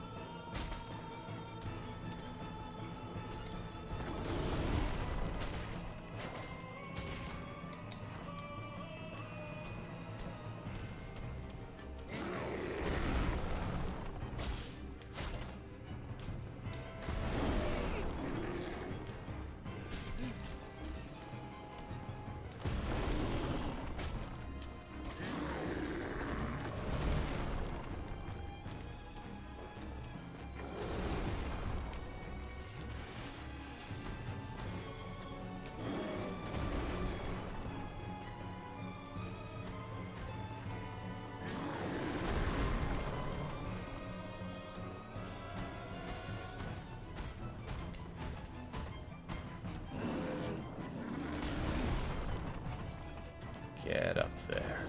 Get up there.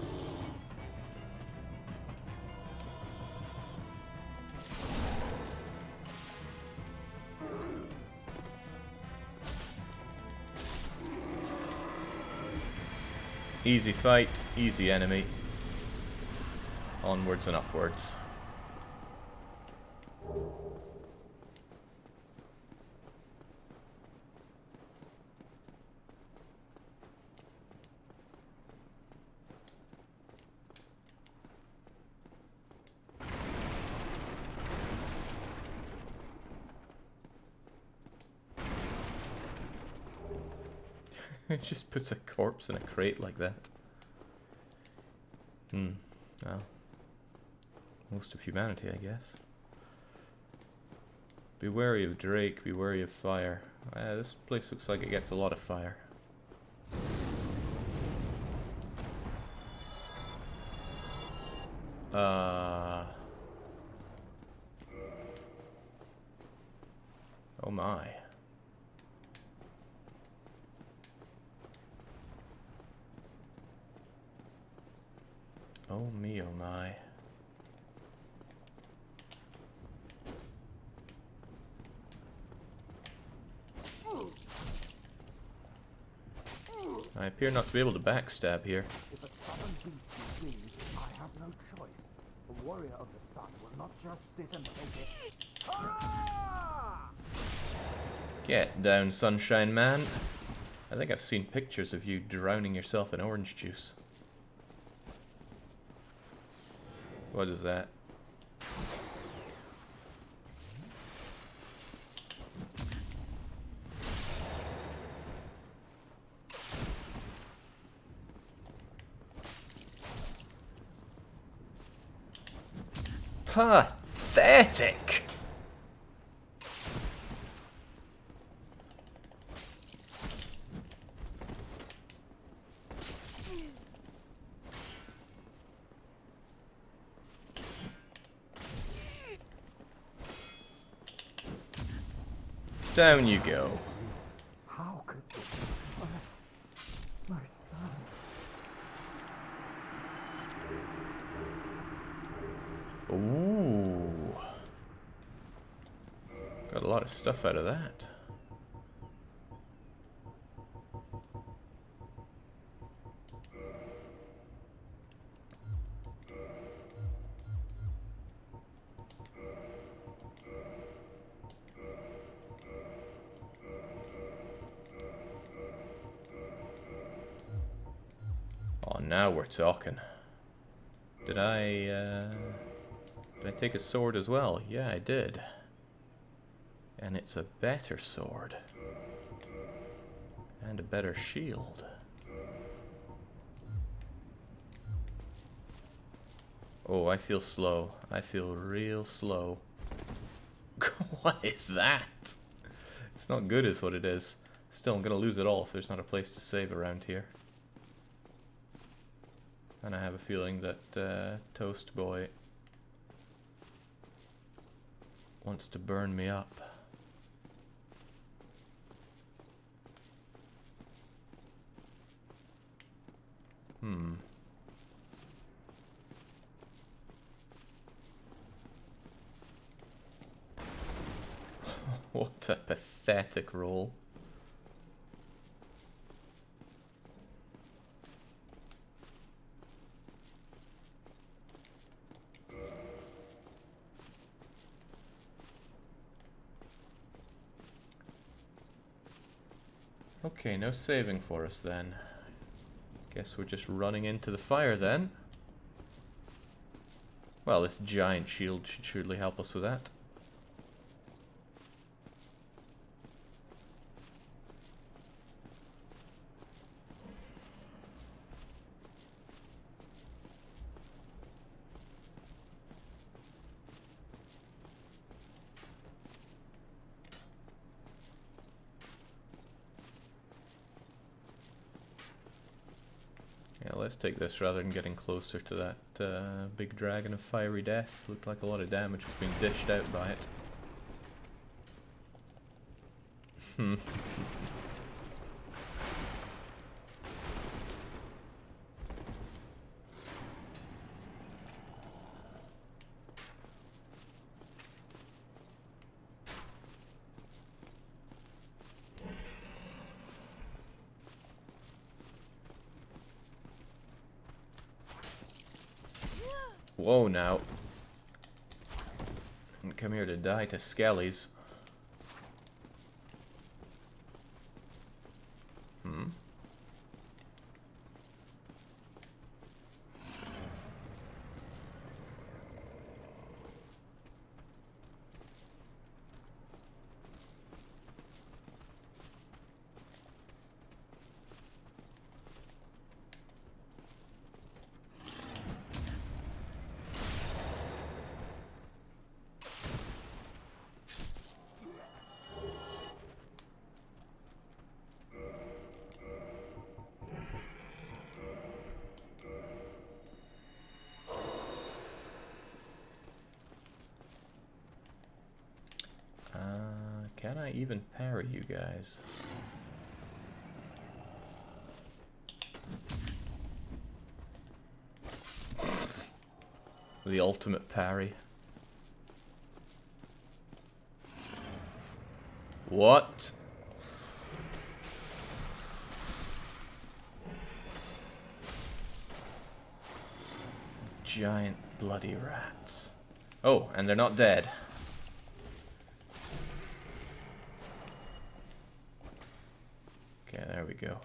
Easy fight, easy enemy. Onwards and upwards. It just puts a corpse in a crate like that. Well. Most of humanity, I guess. Be wary of Drake, be wary of fire. This place looks like it gets a lot of fire. Oh my. Oh me, oh my. I appear not to be able to backstab here. If a stubborn beast be pleased, I have no choice. The warrior of the sun will not just sit and take it. Hurrah! Get down, Sunshine Man. I think I've seen pictures of you drowning yourself in orange juice. What is that? Pathetic! Down you go. How could this be my son? Ooh. Got a lot of stuff out of that. Oh, now we're talking. Did I take a sword as well? Yeah, I did. And it's a better sword. And a better shield. Oh, I feel slow. I feel real slow. What is that? It's not good is what it is. Still, I'm gonna lose it all if there's not a place to save around here. And I have a feeling that Toast Boy wants to burn me up. What a pathetic roll. Okay, no saving for us then. Guess we're just running into the fire then. Well, this giant shield should surely help us with that. Yeah, let's take this rather than getting closer to that big dragon of fiery death. Looked like a lot of damage was being dished out by it. Hmm. Whoa now. Didn't come here to die to skellies. Hmm. Can I even parry you guys? The ultimate parry. What? Giant bloody rats. Oh, and they're not dead. Okay, there we go.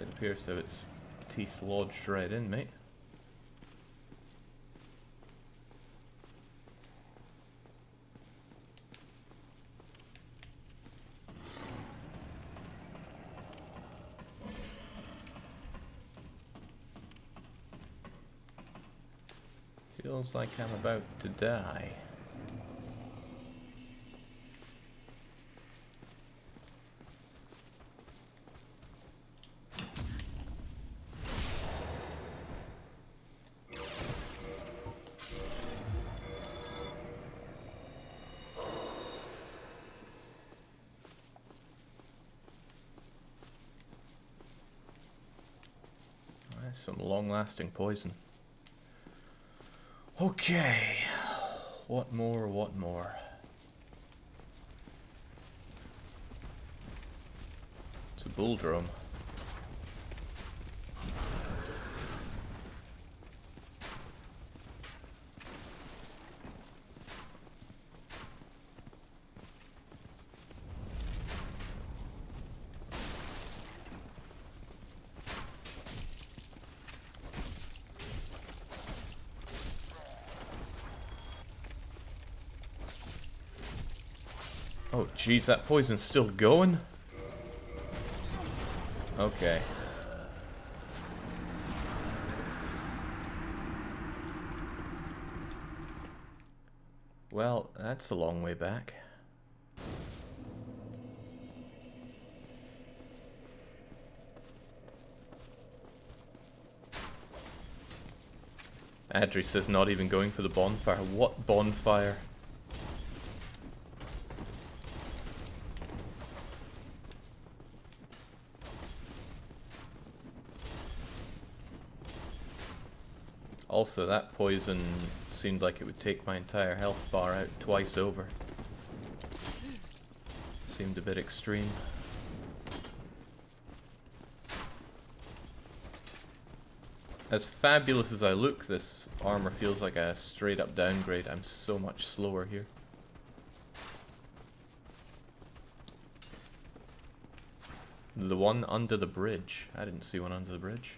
It appears to have its teeth lodged right in me. Feels like I'm about to die. That's some long-lasting poison. Okay, what more, what more? It's a bull drum. Oh jeez, that poison's still going? Okay. Well, that's a long way back. Adri says not even going for the bonfire. What bonfire? Also, that poison seemed like it would take my entire health bar out twice over. Seemed a bit extreme. As fabulous as I look, this armor feels like a straight up downgrade. I'm so much slower here. The one under the bridge. I didn't see one under the bridge.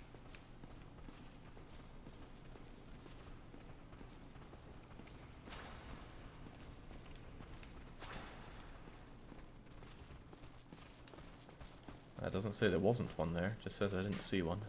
That doesn't say there wasn't one there, it just says I didn't see one.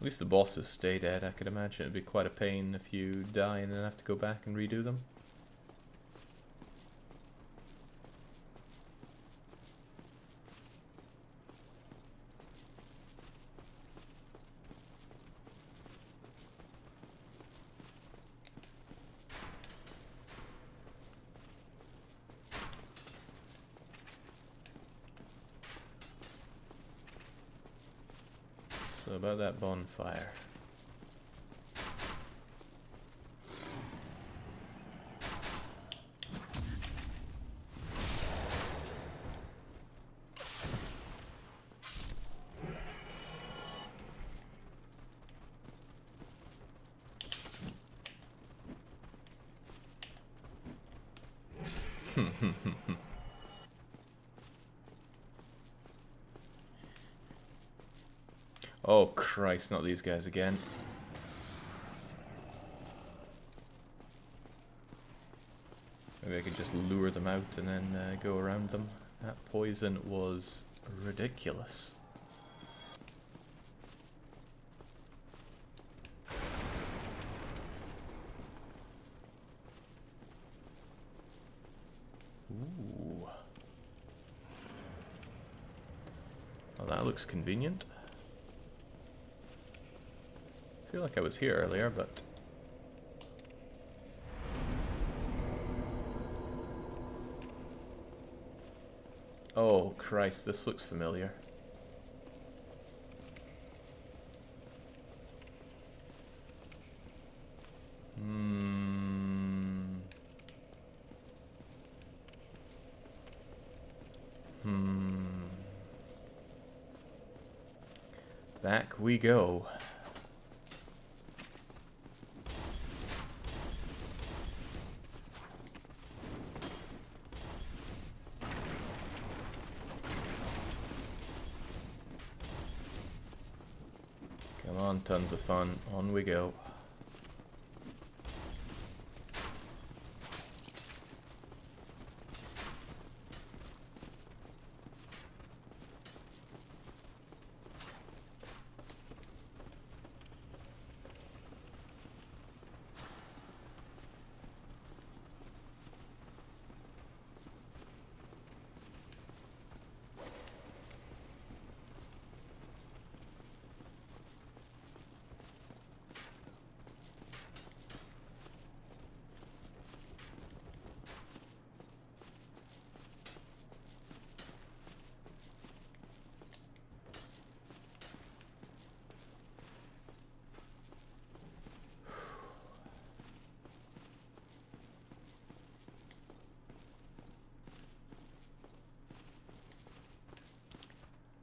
At least the bosses stay dead. I could imagine it'd be quite a pain if you die and then have to go back and redo them. So about that bonfire. Oh Christ, not these guys again. Maybe I could just lure them out and then go around them. That poison was ridiculous. Ooh. Well, that looks convenient. I feel like I was here earlier, but... Oh Christ, this looks familiar. Back we go. Come on, tons of fun. On we go.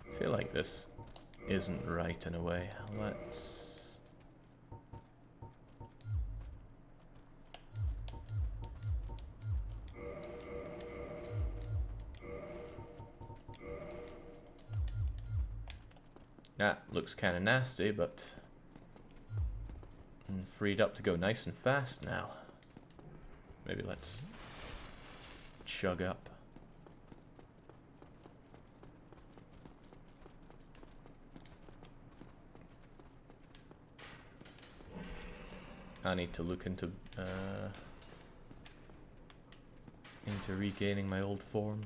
I feel like this isn't right in a way. Let's... That looks kind of nasty, but I'm freed up to go nice and fast now. Maybe let's chug up. I need to look into regaining my old form.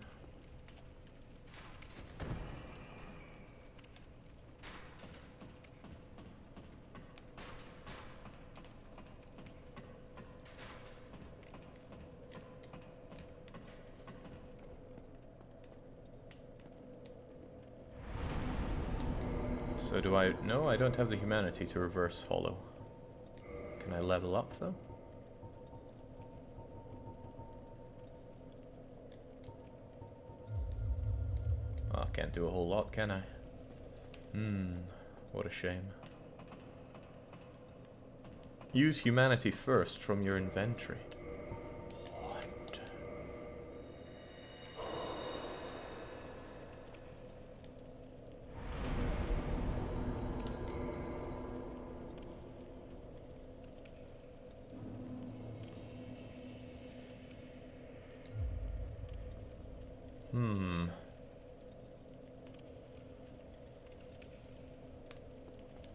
So do I... No, I don't have the humanity to reverse hollow. Can I level up though? can't do a whole lot, can I? What a shame. Use humanity first from your inventory. What?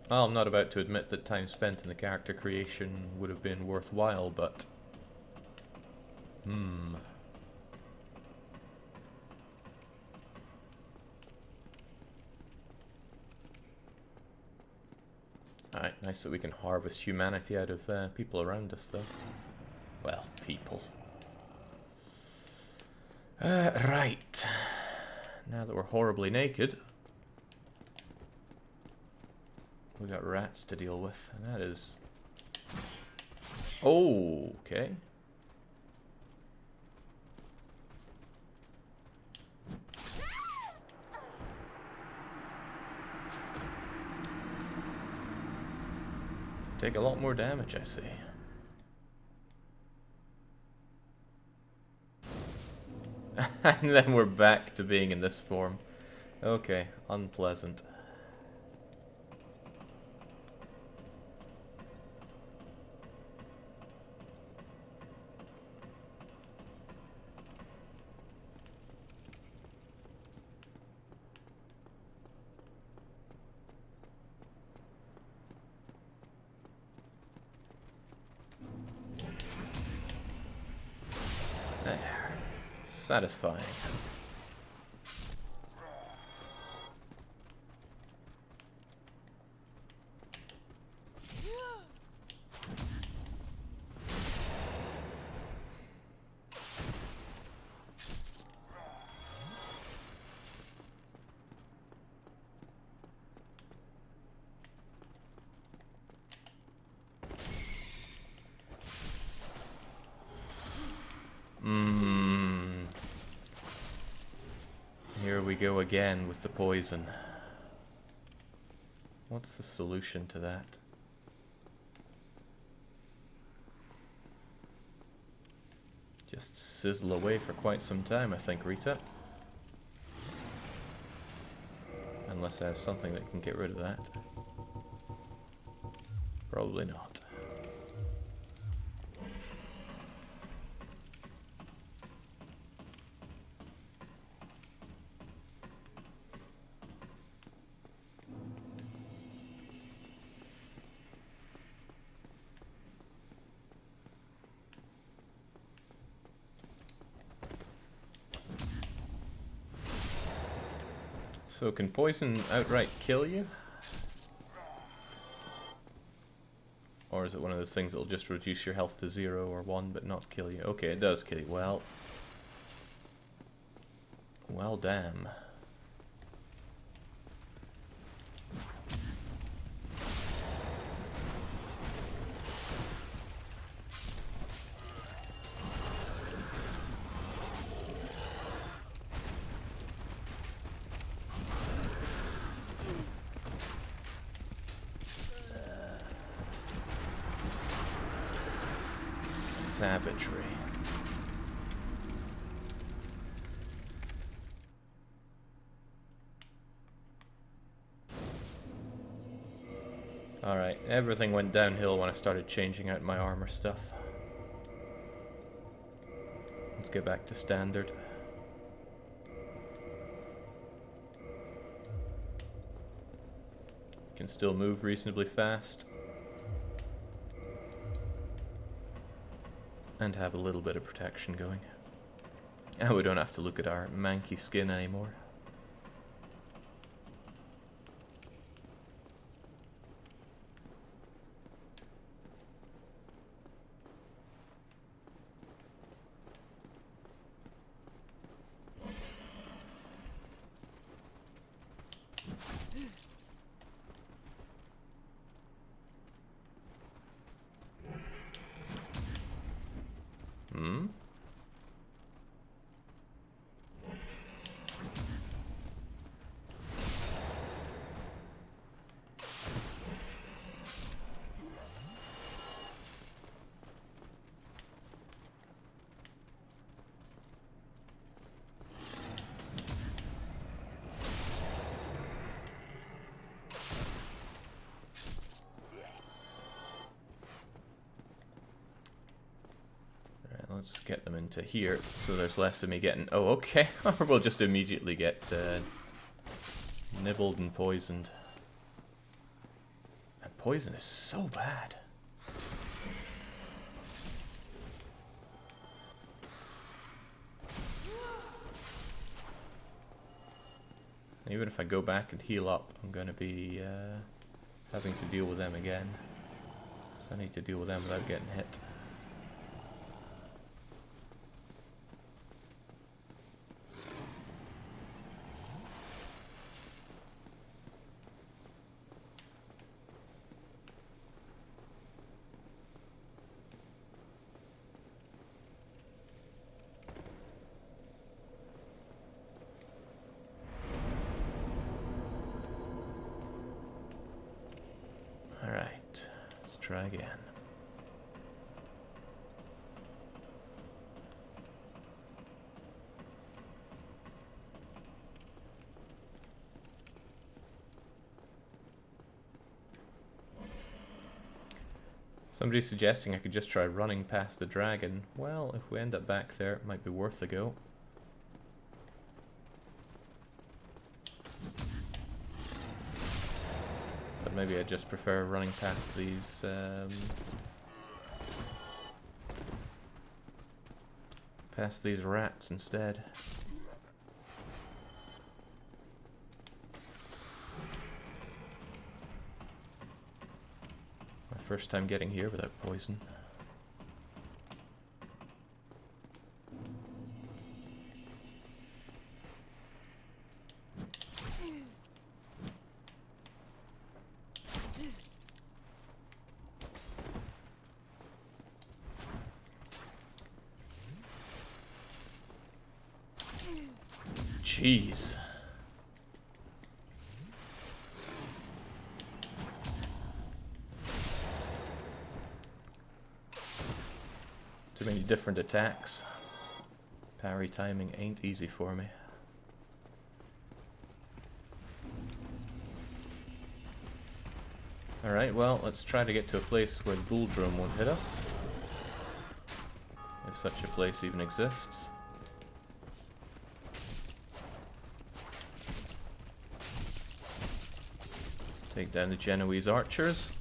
Well, I'm not about to admit that time spent in the character creation would have been worthwhile, but... Alright, nice that we can harvest humanity out of people around us, though. Well, people. Right. Now that we're horribly naked, we got rats to deal with, and that is... Oh, okay. Take a lot more damage, I see. And then we're back to being in this form. Okay, unpleasant. There. Satisfying. Here we go again with the poison. What's the solution to that? Just sizzle away for quite some time, I think, Rita. Unless I have something that can get rid of that. Probably not. So can poison outright kill you? Or is it one of those things that'll just reduce your health to 0 or 1 but not kill you? Okay, it does kill you. Well, damn. Savagery. Alright, everything went downhill when I started changing out my armor stuff. Let's get back to standard. Can still move reasonably fast. And have a little bit of protection going. And we don't have to look at our manky skin anymore. Let's get them into here, so there's less of me getting... Oh, okay. Or we'll just immediately get nibbled and poisoned. And poison is so bad. Even if I go back and heal up, I'm going to be having to deal with them again. So I need to deal with them without getting hit. Alright, let's try again. Somebody's suggesting I could just try running past the dragon. Well, if we end up back there, it might be worth a go. But maybe I just prefer running past these rats instead. My first time getting here without poison. Jeez. Too many different attacks. Parry timing ain't easy for me. Alright, well, let's try to get to a place where the bull drone won't hit us. If such a place even exists. Take down the Genoese archers.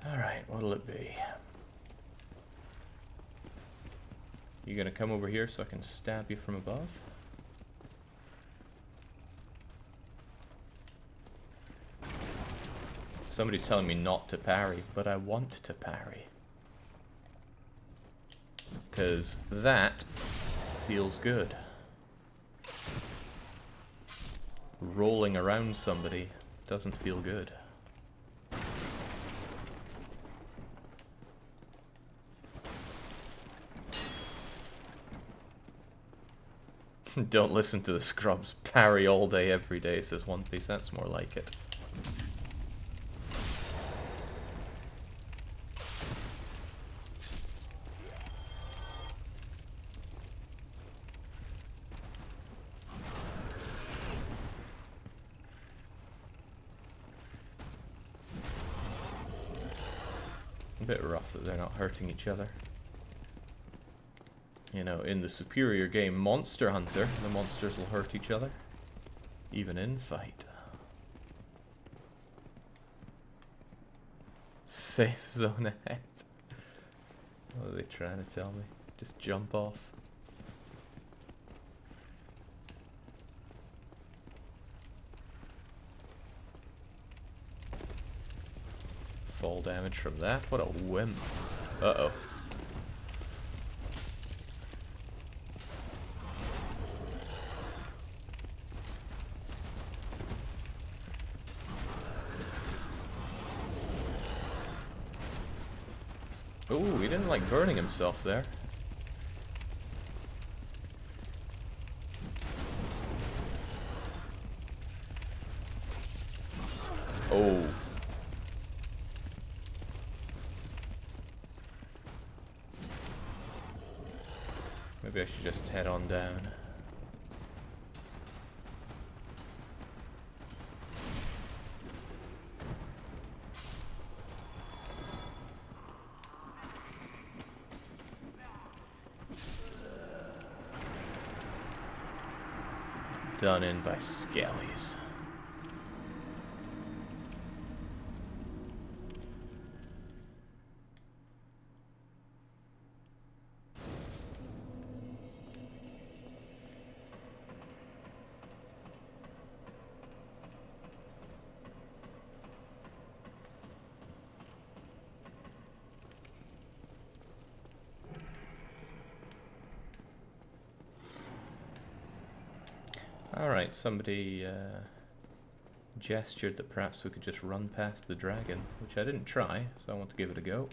Alright, what'll it be? You gonna come over here so I can stab you from above? Somebody's telling me not to parry, but I want to parry. Because that feels good. Rolling around somebody doesn't feel good. Don't listen to the scrubs. Parry all day, every day, says One Piece. That's more like it. A bit rough that they're not hurting each other. You know, in the superior game Monster Hunter, the monsters will hurt each other, even in fight. Safe zone ahead. What are they trying to tell me? Just jump off. Fall damage from that? What a wimp. Uh-oh. Oh, he didn't like burning himself there. Oh. Maybe I should just head on down. Done in by skellies. Alright, somebody gestured that perhaps we could just run past the dragon, which I didn't try, so I want to give it a go.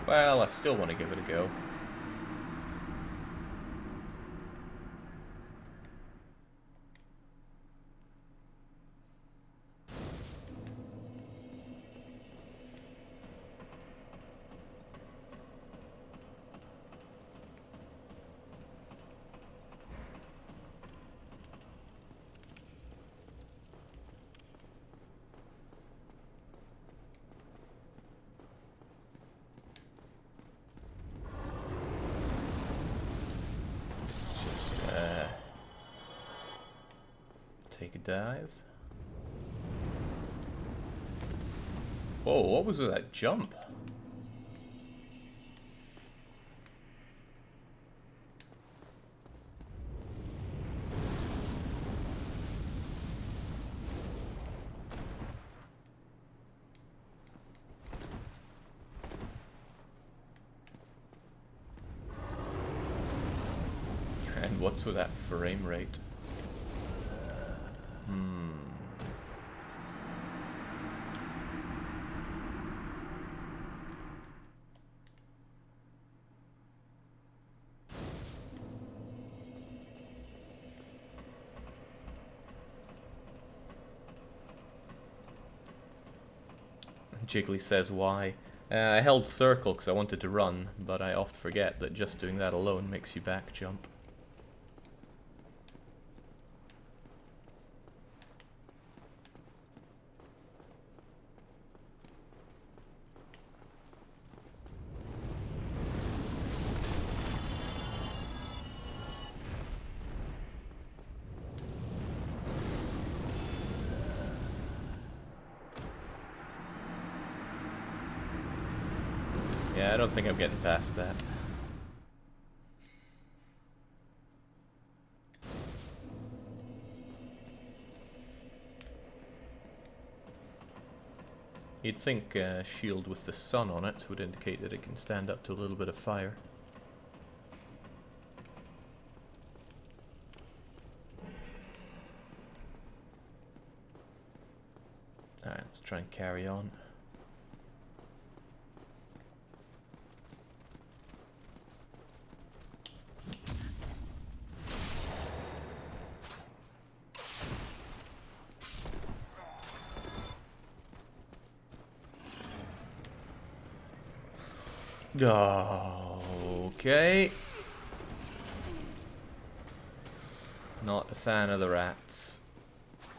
Well, I still want to give it a go. Take a dive. Whoa, what was with that jump? And what's with that frame rate? Jiggly says why. I held circle because I wanted to run, but I oft forget that just doing that alone makes you back jump. Yeah, I don't think I'm getting past that. You'd think a shield with the sun on it would indicate that it can stand up to a little bit of fire. Alright, let's try and carry on. Okay. Not a fan of the rats.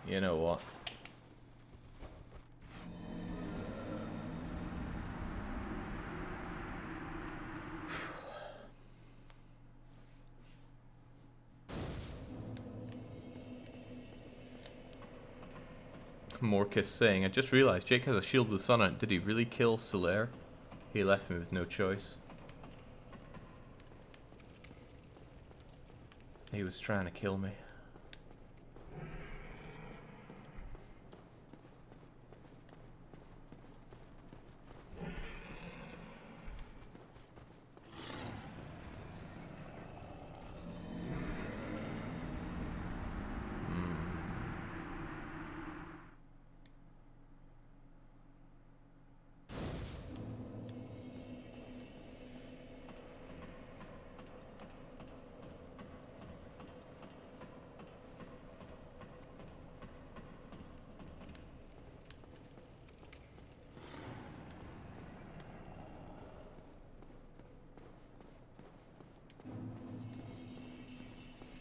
You know what? Morcus saying, I just realized Jake has a shield with the sun on it. Did he really kill Solaire? He left me with no choice. He was trying to kill me.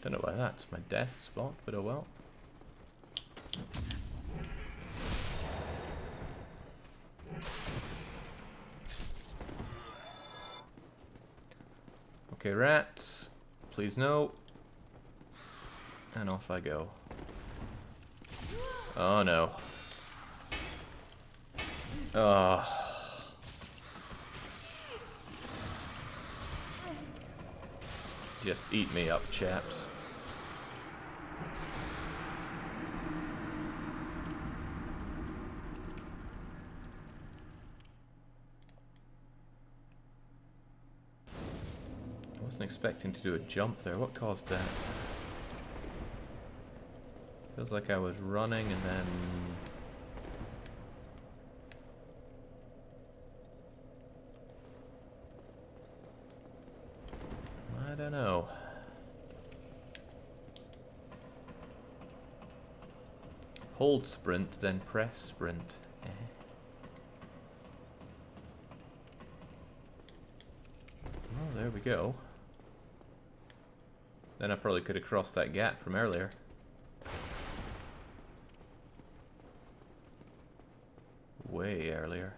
Don't know why that's my death spot, but oh well. Okay, rats, please no. And off I go. Oh no. Oh. Just eat me up, chaps. I wasn't expecting to do a jump there. What caused that? Feels like I was running and then... I don't know. Hold sprint, then press sprint. Oh, there we go. Then I probably could have crossed that gap from earlier. Way earlier.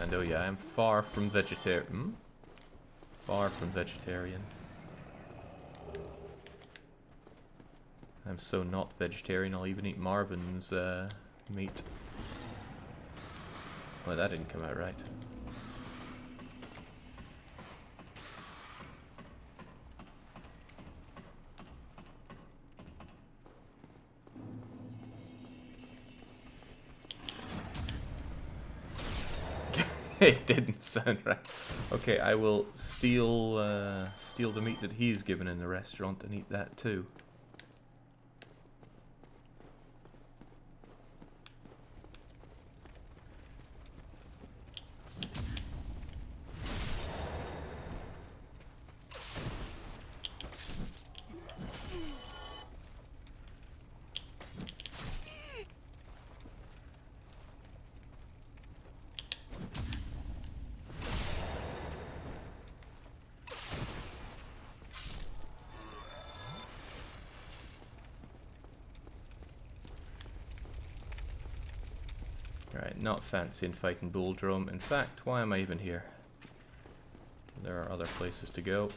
And oh yeah, I'm far from vegetarian. Far from vegetarian. I'm so not vegetarian, I'll even eat Marvin's meat. Well, that didn't come out right. It didn't sound right. Okay, I will steal the meat that he's given in the restaurant and eat that too. Right, not fancying fighting Bulldrome. In fact, why am I even here? There are other places to go.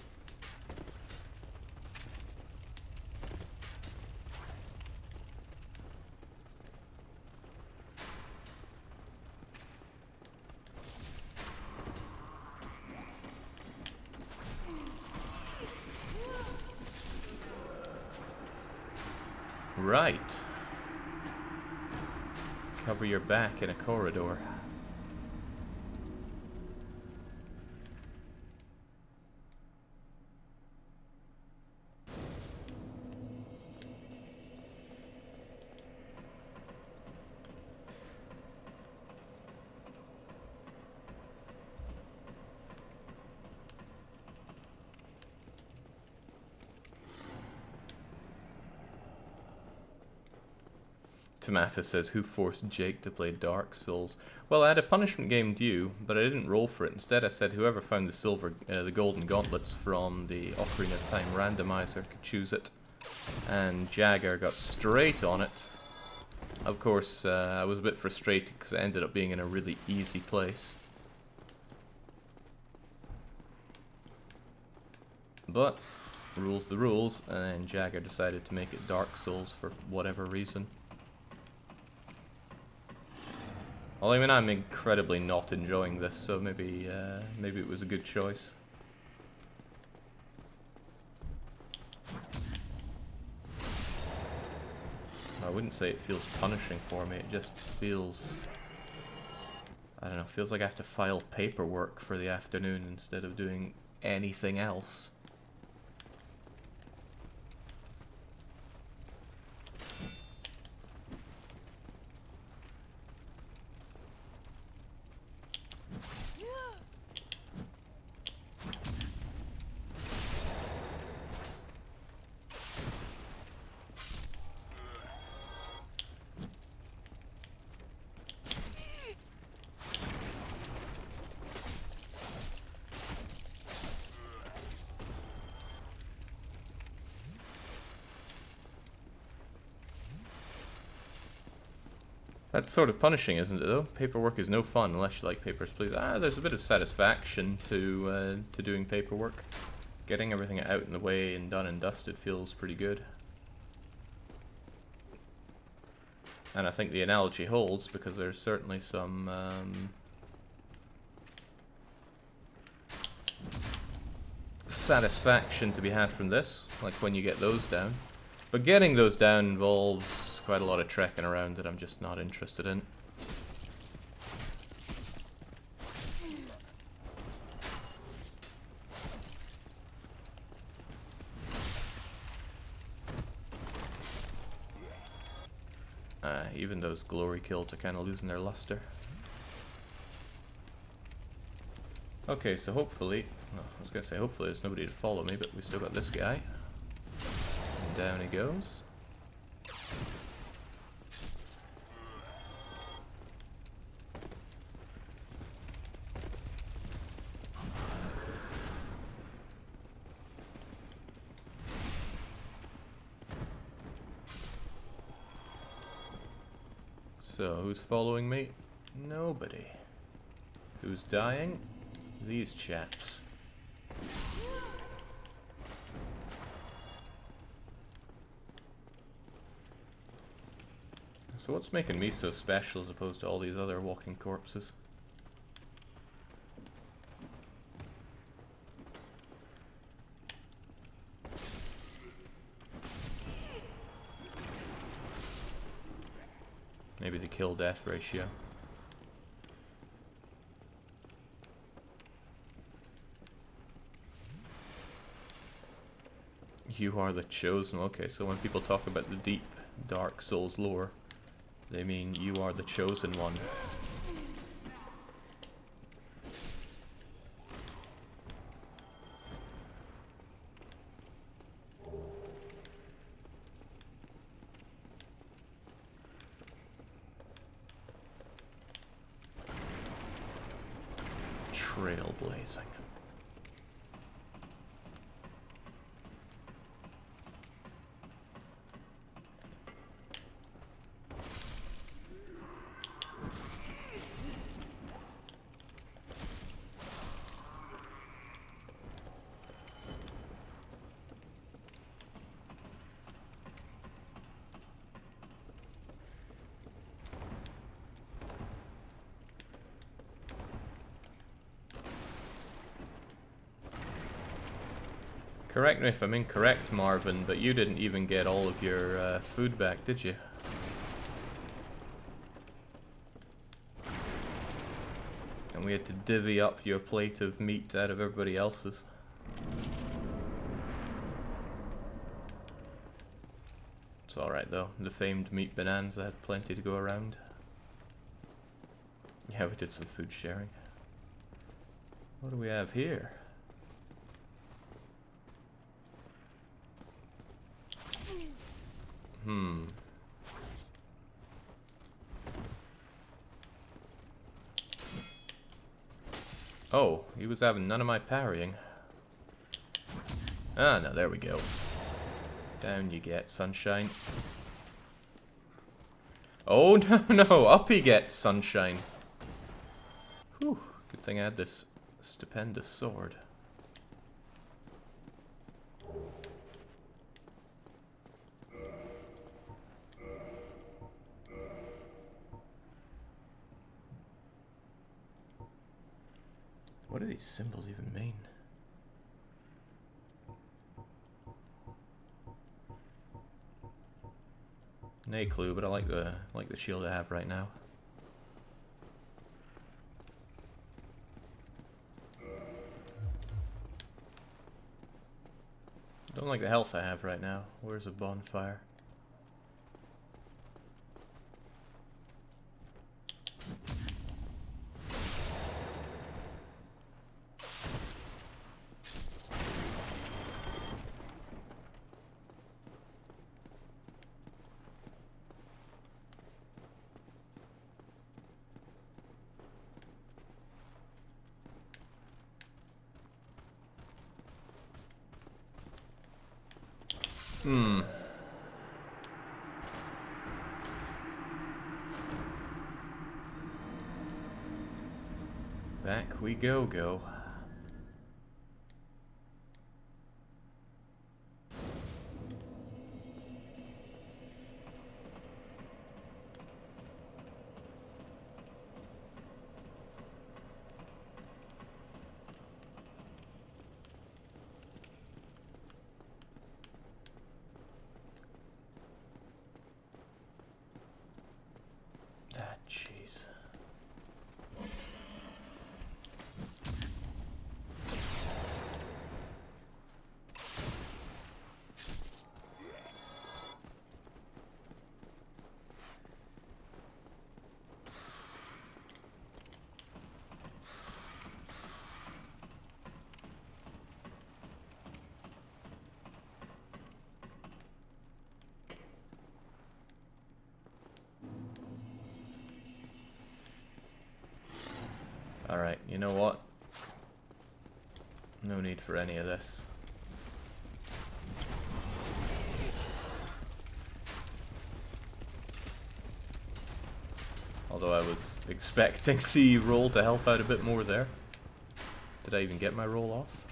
Right. Cover your back in a corridor. Tomato says, who forced Jake to play Dark Souls? Well, I had a punishment game due, but I didn't roll for it. Instead, I said whoever found the golden gauntlets from the Ocarina of Time randomizer could choose it. And Jagger got straight on it. Of course, I was a bit frustrated because it ended up being in a really easy place. But, rules the rules, and Jagger decided to make it Dark Souls for whatever reason. Well, I mean, I'm incredibly not enjoying this, so maybe maybe it was a good choice. I wouldn't say it feels punishing for me, it just feels... I don't know, feels like I have to file paperwork for the afternoon instead of doing anything else. That's sort of punishing, isn't it, though? Paperwork is no fun unless you like Papers, Please. There's a bit of satisfaction to doing paperwork. Getting everything out in the way and done and dusted feels pretty good. And I think the analogy holds, because there's certainly some satisfaction to be had from this, like when you get those down. But getting those down involves quite a lot of trekking around that I'm just not interested in. Even those glory kills are kind of losing their luster. Okay, so hopefully, well, I was going to say hopefully there's nobody to follow me, but we still got this guy. And down he goes. So, who's following me? Nobody. Who's dying? These chaps. So what's making me so special as opposed to all these other walking corpses? Maybe the kill-death ratio. You are the chosen. Okay, so when people talk about the deep Dark Souls lore, they mean you are the chosen one. Trailblazing. Correct me if I'm incorrect, Marvin, but you didn't even get all of your food back, did you? And we had to divvy up your plate of meat out of everybody else's. It's alright though, the famed meat bonanza had plenty to go around. Yeah, we did some food sharing. What do we have here? Oh, he was having none of my parrying. Ah, no, there we go. Down you get, sunshine. Oh, no, up he gets, sunshine. Whew, good thing I had this stupendous sword. What do these symbols even mean? No clue, but I like the shield I have right now. Don't like the health I have right now. Where's a bonfire? Back we go. Ah, jeez. Alright, you know what? No need for any of this. Although I was expecting the roll to help out a bit more there. Did I even get my roll off?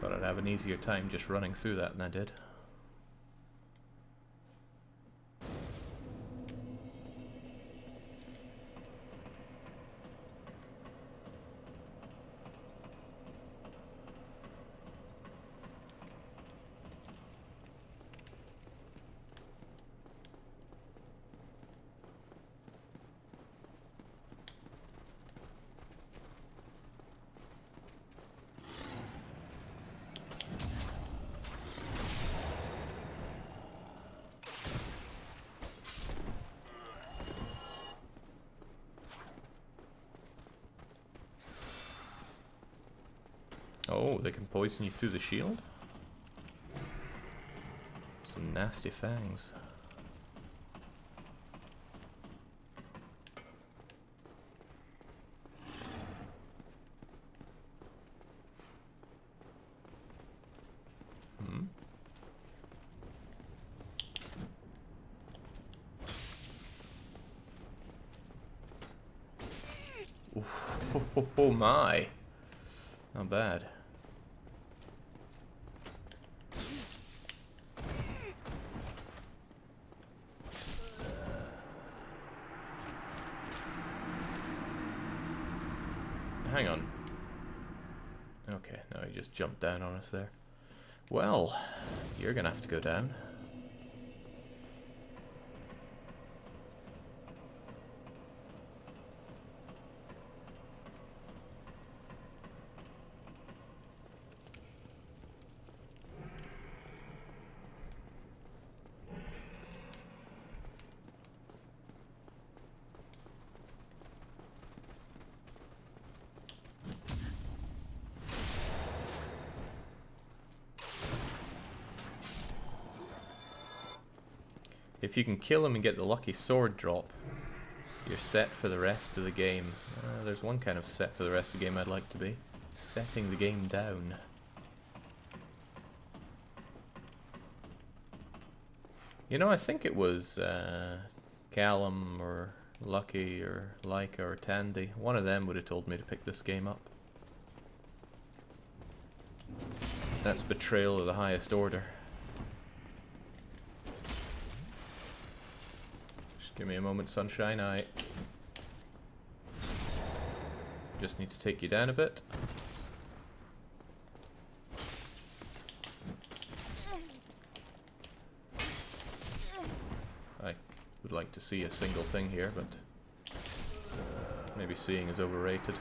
Thought I'd have an easier time just running through that than I did. Oh, they can poison you through the shield? Some nasty fangs. Oh my! Not bad. Hang on. Okay, no, he just jumped down on us there. Well, you're gonna have to go down. If you can kill him and get the lucky sword drop, you're set for the rest of the game. There's one kind of set for the rest of the game I'd like to be. Setting the game down. You know, I think it was Callum or Lucky or Leica or Tandy. One of them would have told me to pick this game up. That's betrayal of the highest order. Just give me a moment, sunshine. I just need to take you down a bit. I would like to see a single thing here, but maybe seeing is overrated.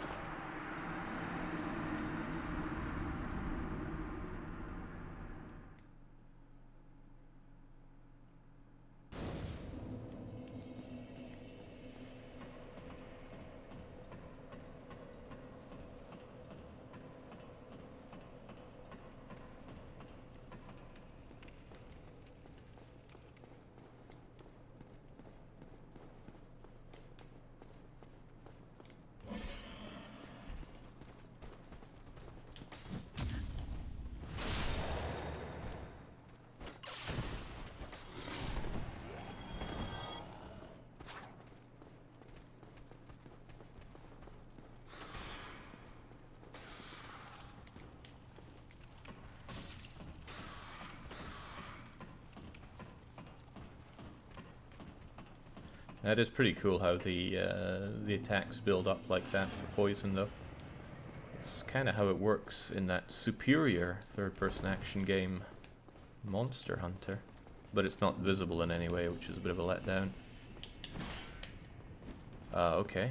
That is pretty cool how the attacks build up like that for poison, though. It's kind of how it works in that superior third-person action game, Monster Hunter. But it's not visible in any way, which is a bit of a letdown. Okay.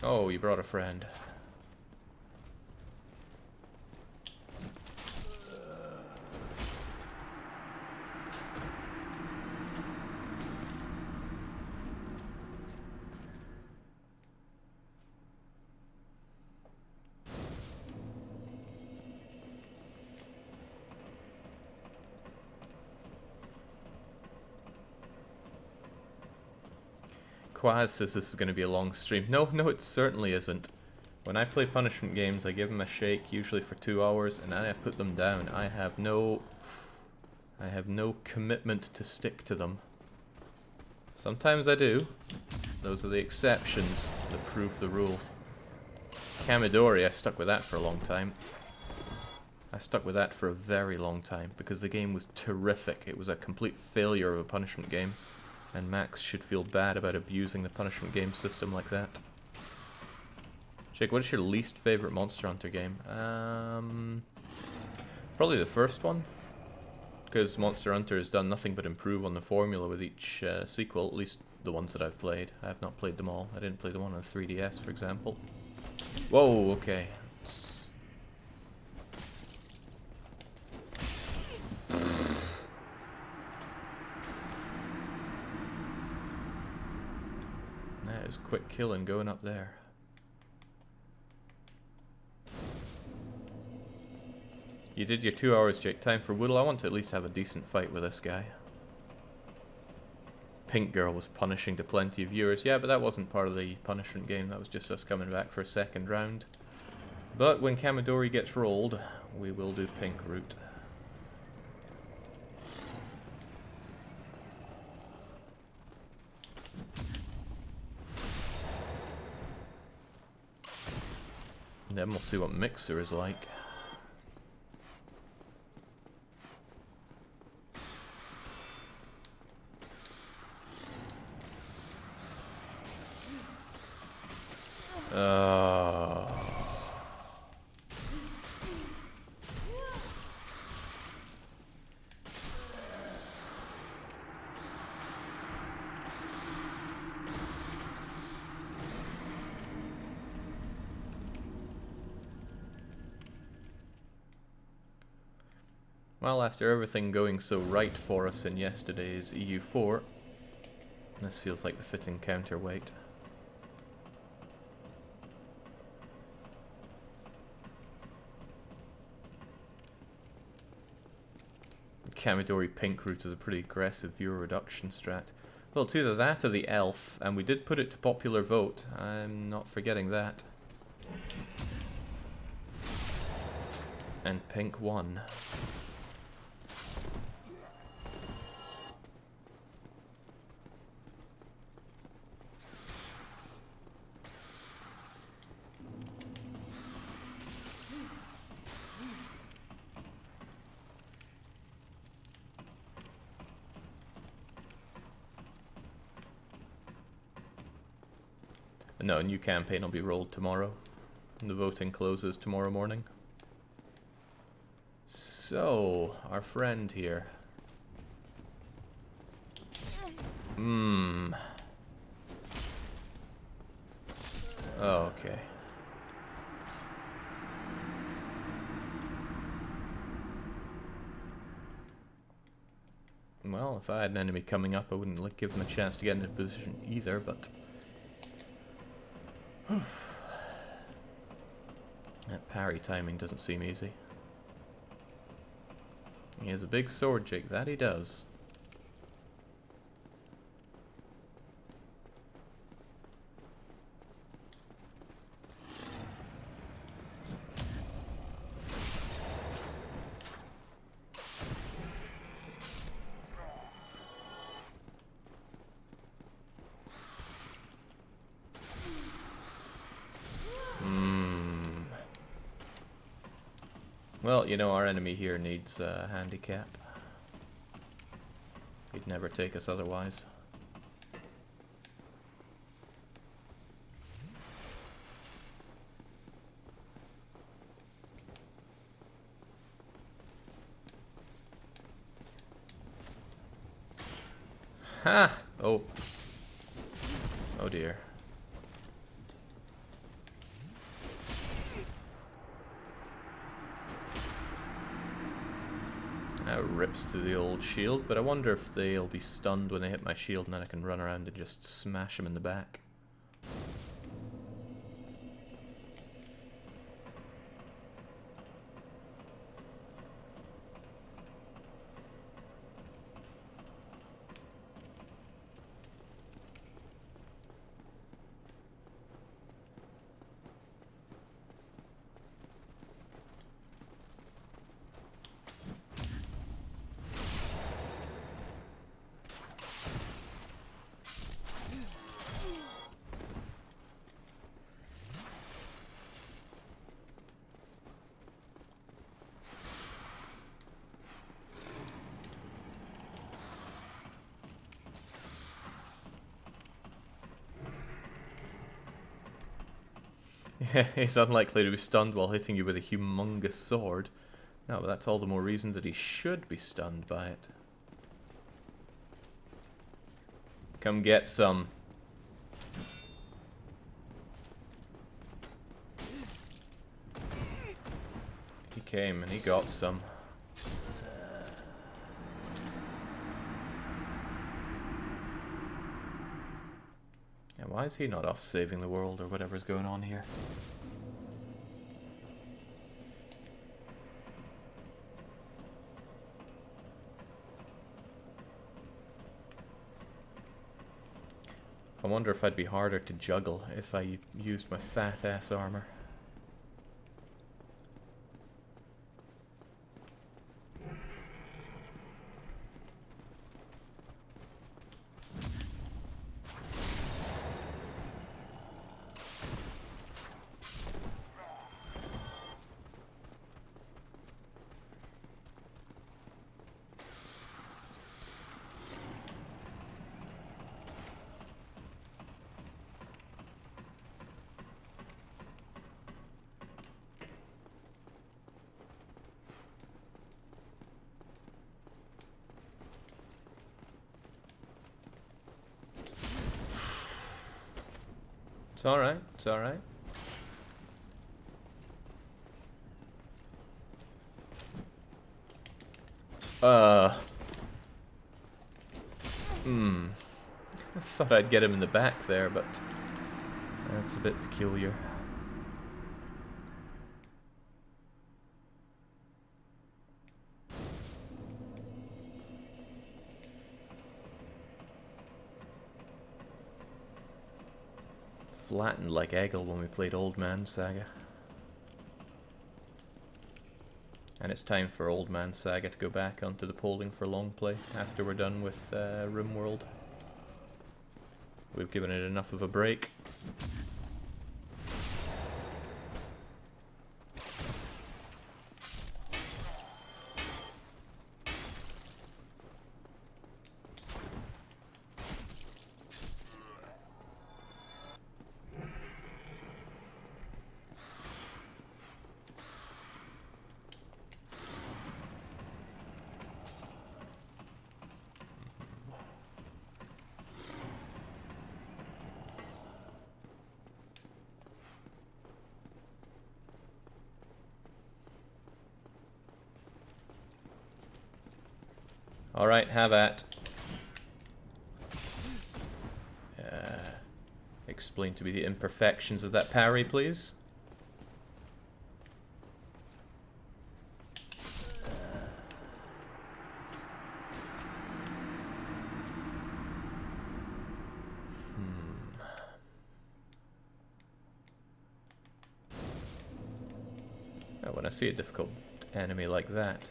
Oh, you brought a friend. Quaz says this is going to be a long stream. No, it certainly isn't. When I play punishment games, I give them a shake, usually for 2 hours, and then I put them down. I have no commitment to stick to them. Sometimes I do. Those are the exceptions that prove the rule. Kamidori, I stuck with that for a long time. I stuck with that for a very long time, because the game was terrific. It was a complete failure of a punishment game. And Max should feel bad about abusing the punishment game system like that. Jake, what is your least favorite Monster Hunter game? Probably the first one. Because Monster Hunter has done nothing but improve on the formula with each sequel, at least the ones that I've played. I have not played them all. I didn't play the one on 3DS, for example. Whoa, okay. Quick killing going up there. You did your 2 hours, Jake. Time for Woodle. I want to at least have a decent fight with this guy. Pink Girl was punishing to plenty of viewers. Yeah, but that wasn't part of the punishment game. That was just us coming back for a second round. But when Kamidori gets rolled, we will do Pink Route. And then we'll see what Mixer is like. Well, after everything going so right for us in yesterday's EU4, this feels like the fitting counterweight. Kamidori Pink Route is a pretty aggressive viewer reduction strat. Well, it's either that or the Elf, and we did put it to popular vote. I'm not forgetting that. And Pink won. No, a new campaign will be rolled tomorrow. And the voting closes tomorrow morning. So, our friend here. Oh, okay. Well, if I had an enemy coming up, I wouldn't give them a chance to get into position either, but... that parry timing doesn't seem easy. He has a big sword, Jake. That he does. Well, you know, our enemy here needs a handicap. He'd never take us otherwise. Ha! Oh. Oh dear. That rips through the old shield, but I wonder if they'll be stunned when they hit my shield and then I can run around and just smash them in the back. Yeah, he's unlikely to be stunned while hitting you with a humongous sword. No, but that's all the more reason that he should be stunned by it. Come get some. He came and he got some. Yeah, why is he not off saving the world or whatever's going on here? I wonder if I'd be harder to juggle if I used my fat ass armor. It's alright, it's alright. I thought I'd get him in the back there, but that's a bit peculiar. Flattened like Eggle when we played Old Man Saga. And it's time for Old Man Saga to go back onto the polling for long play after we're done with RimWorld. We've given it enough of a break. Alright, have at. Explain to me the imperfections of that parry, please. When I see a difficult enemy like that,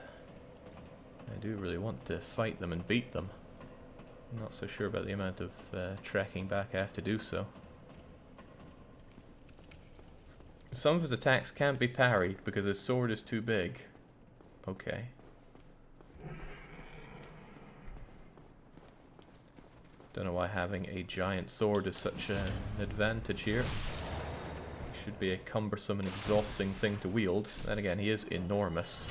I do really want to fight them and beat them. I'm not so sure about the amount of trekking back I have to do so. Some of his attacks can't be parried because his sword is too big. Okay. Don't know why having a giant sword is such an advantage here. He should be a cumbersome and exhausting thing to wield. Then again, he is enormous.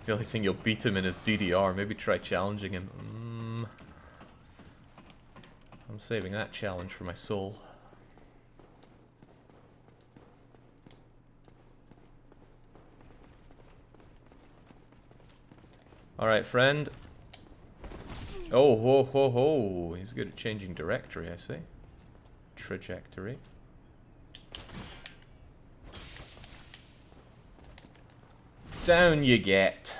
The only thing you'll beat him in is DDR. Maybe try challenging him. I'm saving that challenge for my soul. Alright, friend. Oh, ho, ho, ho. He's good at changing directory, I see. Trajectory. Down you get.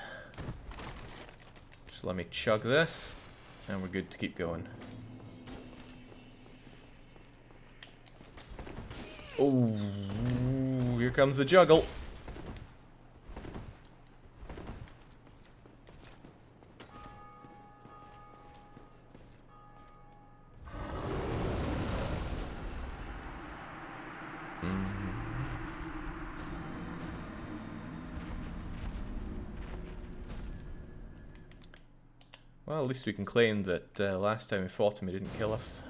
Just let me chug this, and we're good to keep going. Oh, here comes the juggle. Well, at least we can claim that last time we fought him he didn't kill us.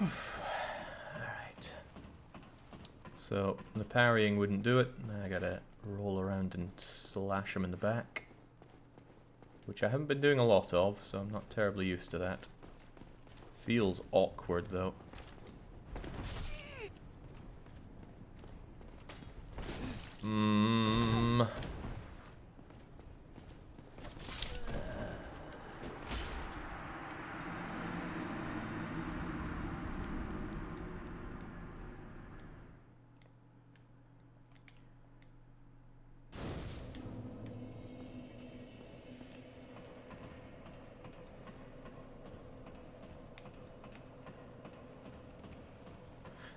Alright. So, the parrying wouldn't do it. I gotta roll around and slash him in the back. Which I haven't been doing a lot of, so I'm not terribly used to that. Feels awkward, though.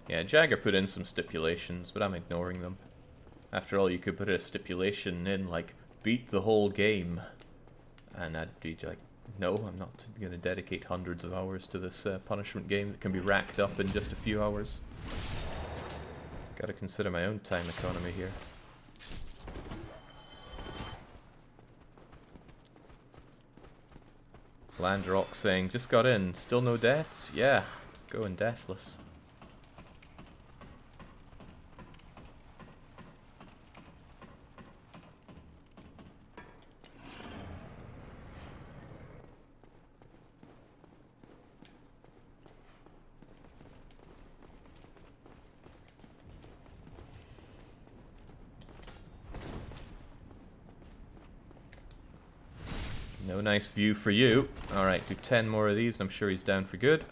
Yeah, Jagger put in some stipulations, but I'm ignoring them. After all, you could put a stipulation in, like, beat the whole game. And I'd be like, no, I'm not going to dedicate hundreds of hours to this punishment game that can be racked up in just a few hours. Gotta consider my own time economy here. Landrock saying, just got in, still no deaths? Yeah, going deathless. No nice view for you. Alright, do 10 more of these and I'm sure he's down for good.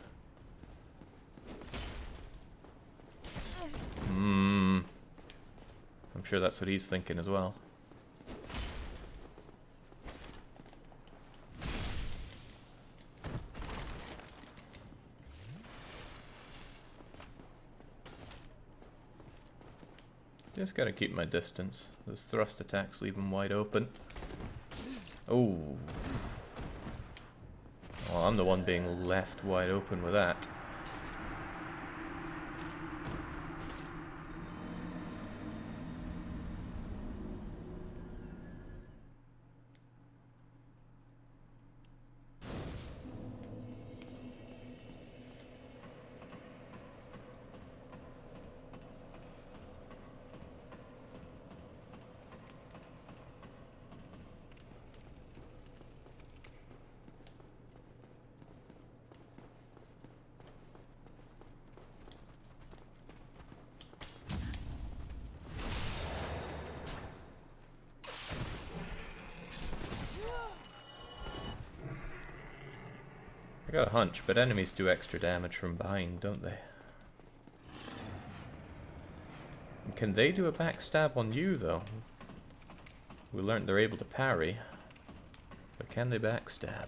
I'm sure that's what he's thinking as well. Just gotta keep my distance. Those thrust attacks leave him wide open. Oh. Well, I'm the one being left wide open with that. I got a hunch, but enemies do extra damage from behind, don't they? And can they do a backstab on you, though? We learned they're able to parry, but can they backstab?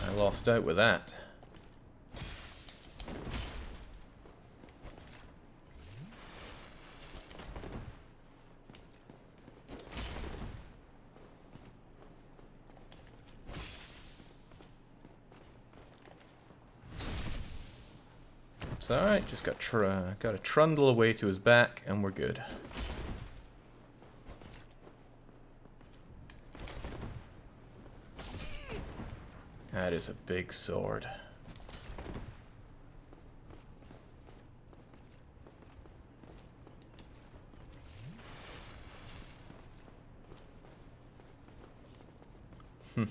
I lost out with that. It's alright, just got to trundle away to his back and we're good. That is a big sword.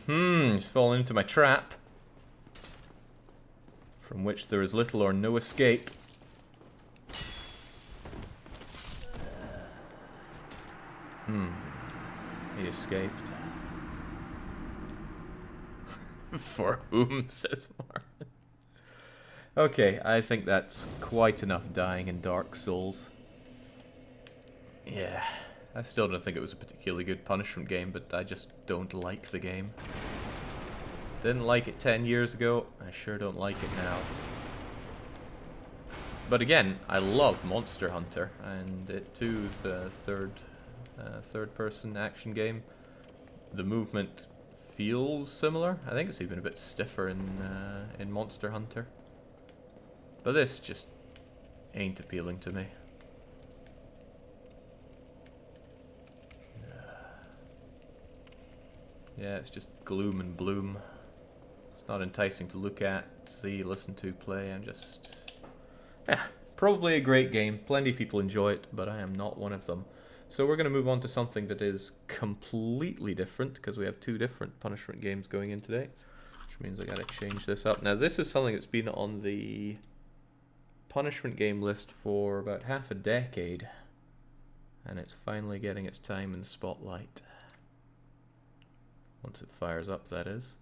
He's fallen into my trap, from which there is little or no escape. He escaped. For whom, says Martin. Okay, I think that's quite enough dying in Dark Souls. Yeah, I still don't think it was a particularly good punishment game, but I just don't like the game. Didn't like it 10 years ago, I sure don't like it now. But again, I love Monster Hunter, and it too is a third-person action game. The movement feels similar. I think it's even a bit stiffer in Monster Hunter. But this just ain't appealing to me. Yeah, it's just gloom and bloom. It's not enticing to look at, see, listen to, play. I'm just... yeah, probably a great game. Plenty of people enjoy it, but I am not one of them. So we're going to move on to something that is completely different, because we have two different punishment games going in today, which means I got to change this up. Now this is something that's been on the punishment game list for about half a decade, and it's finally getting its time in the spotlight. Once it fires up, that is.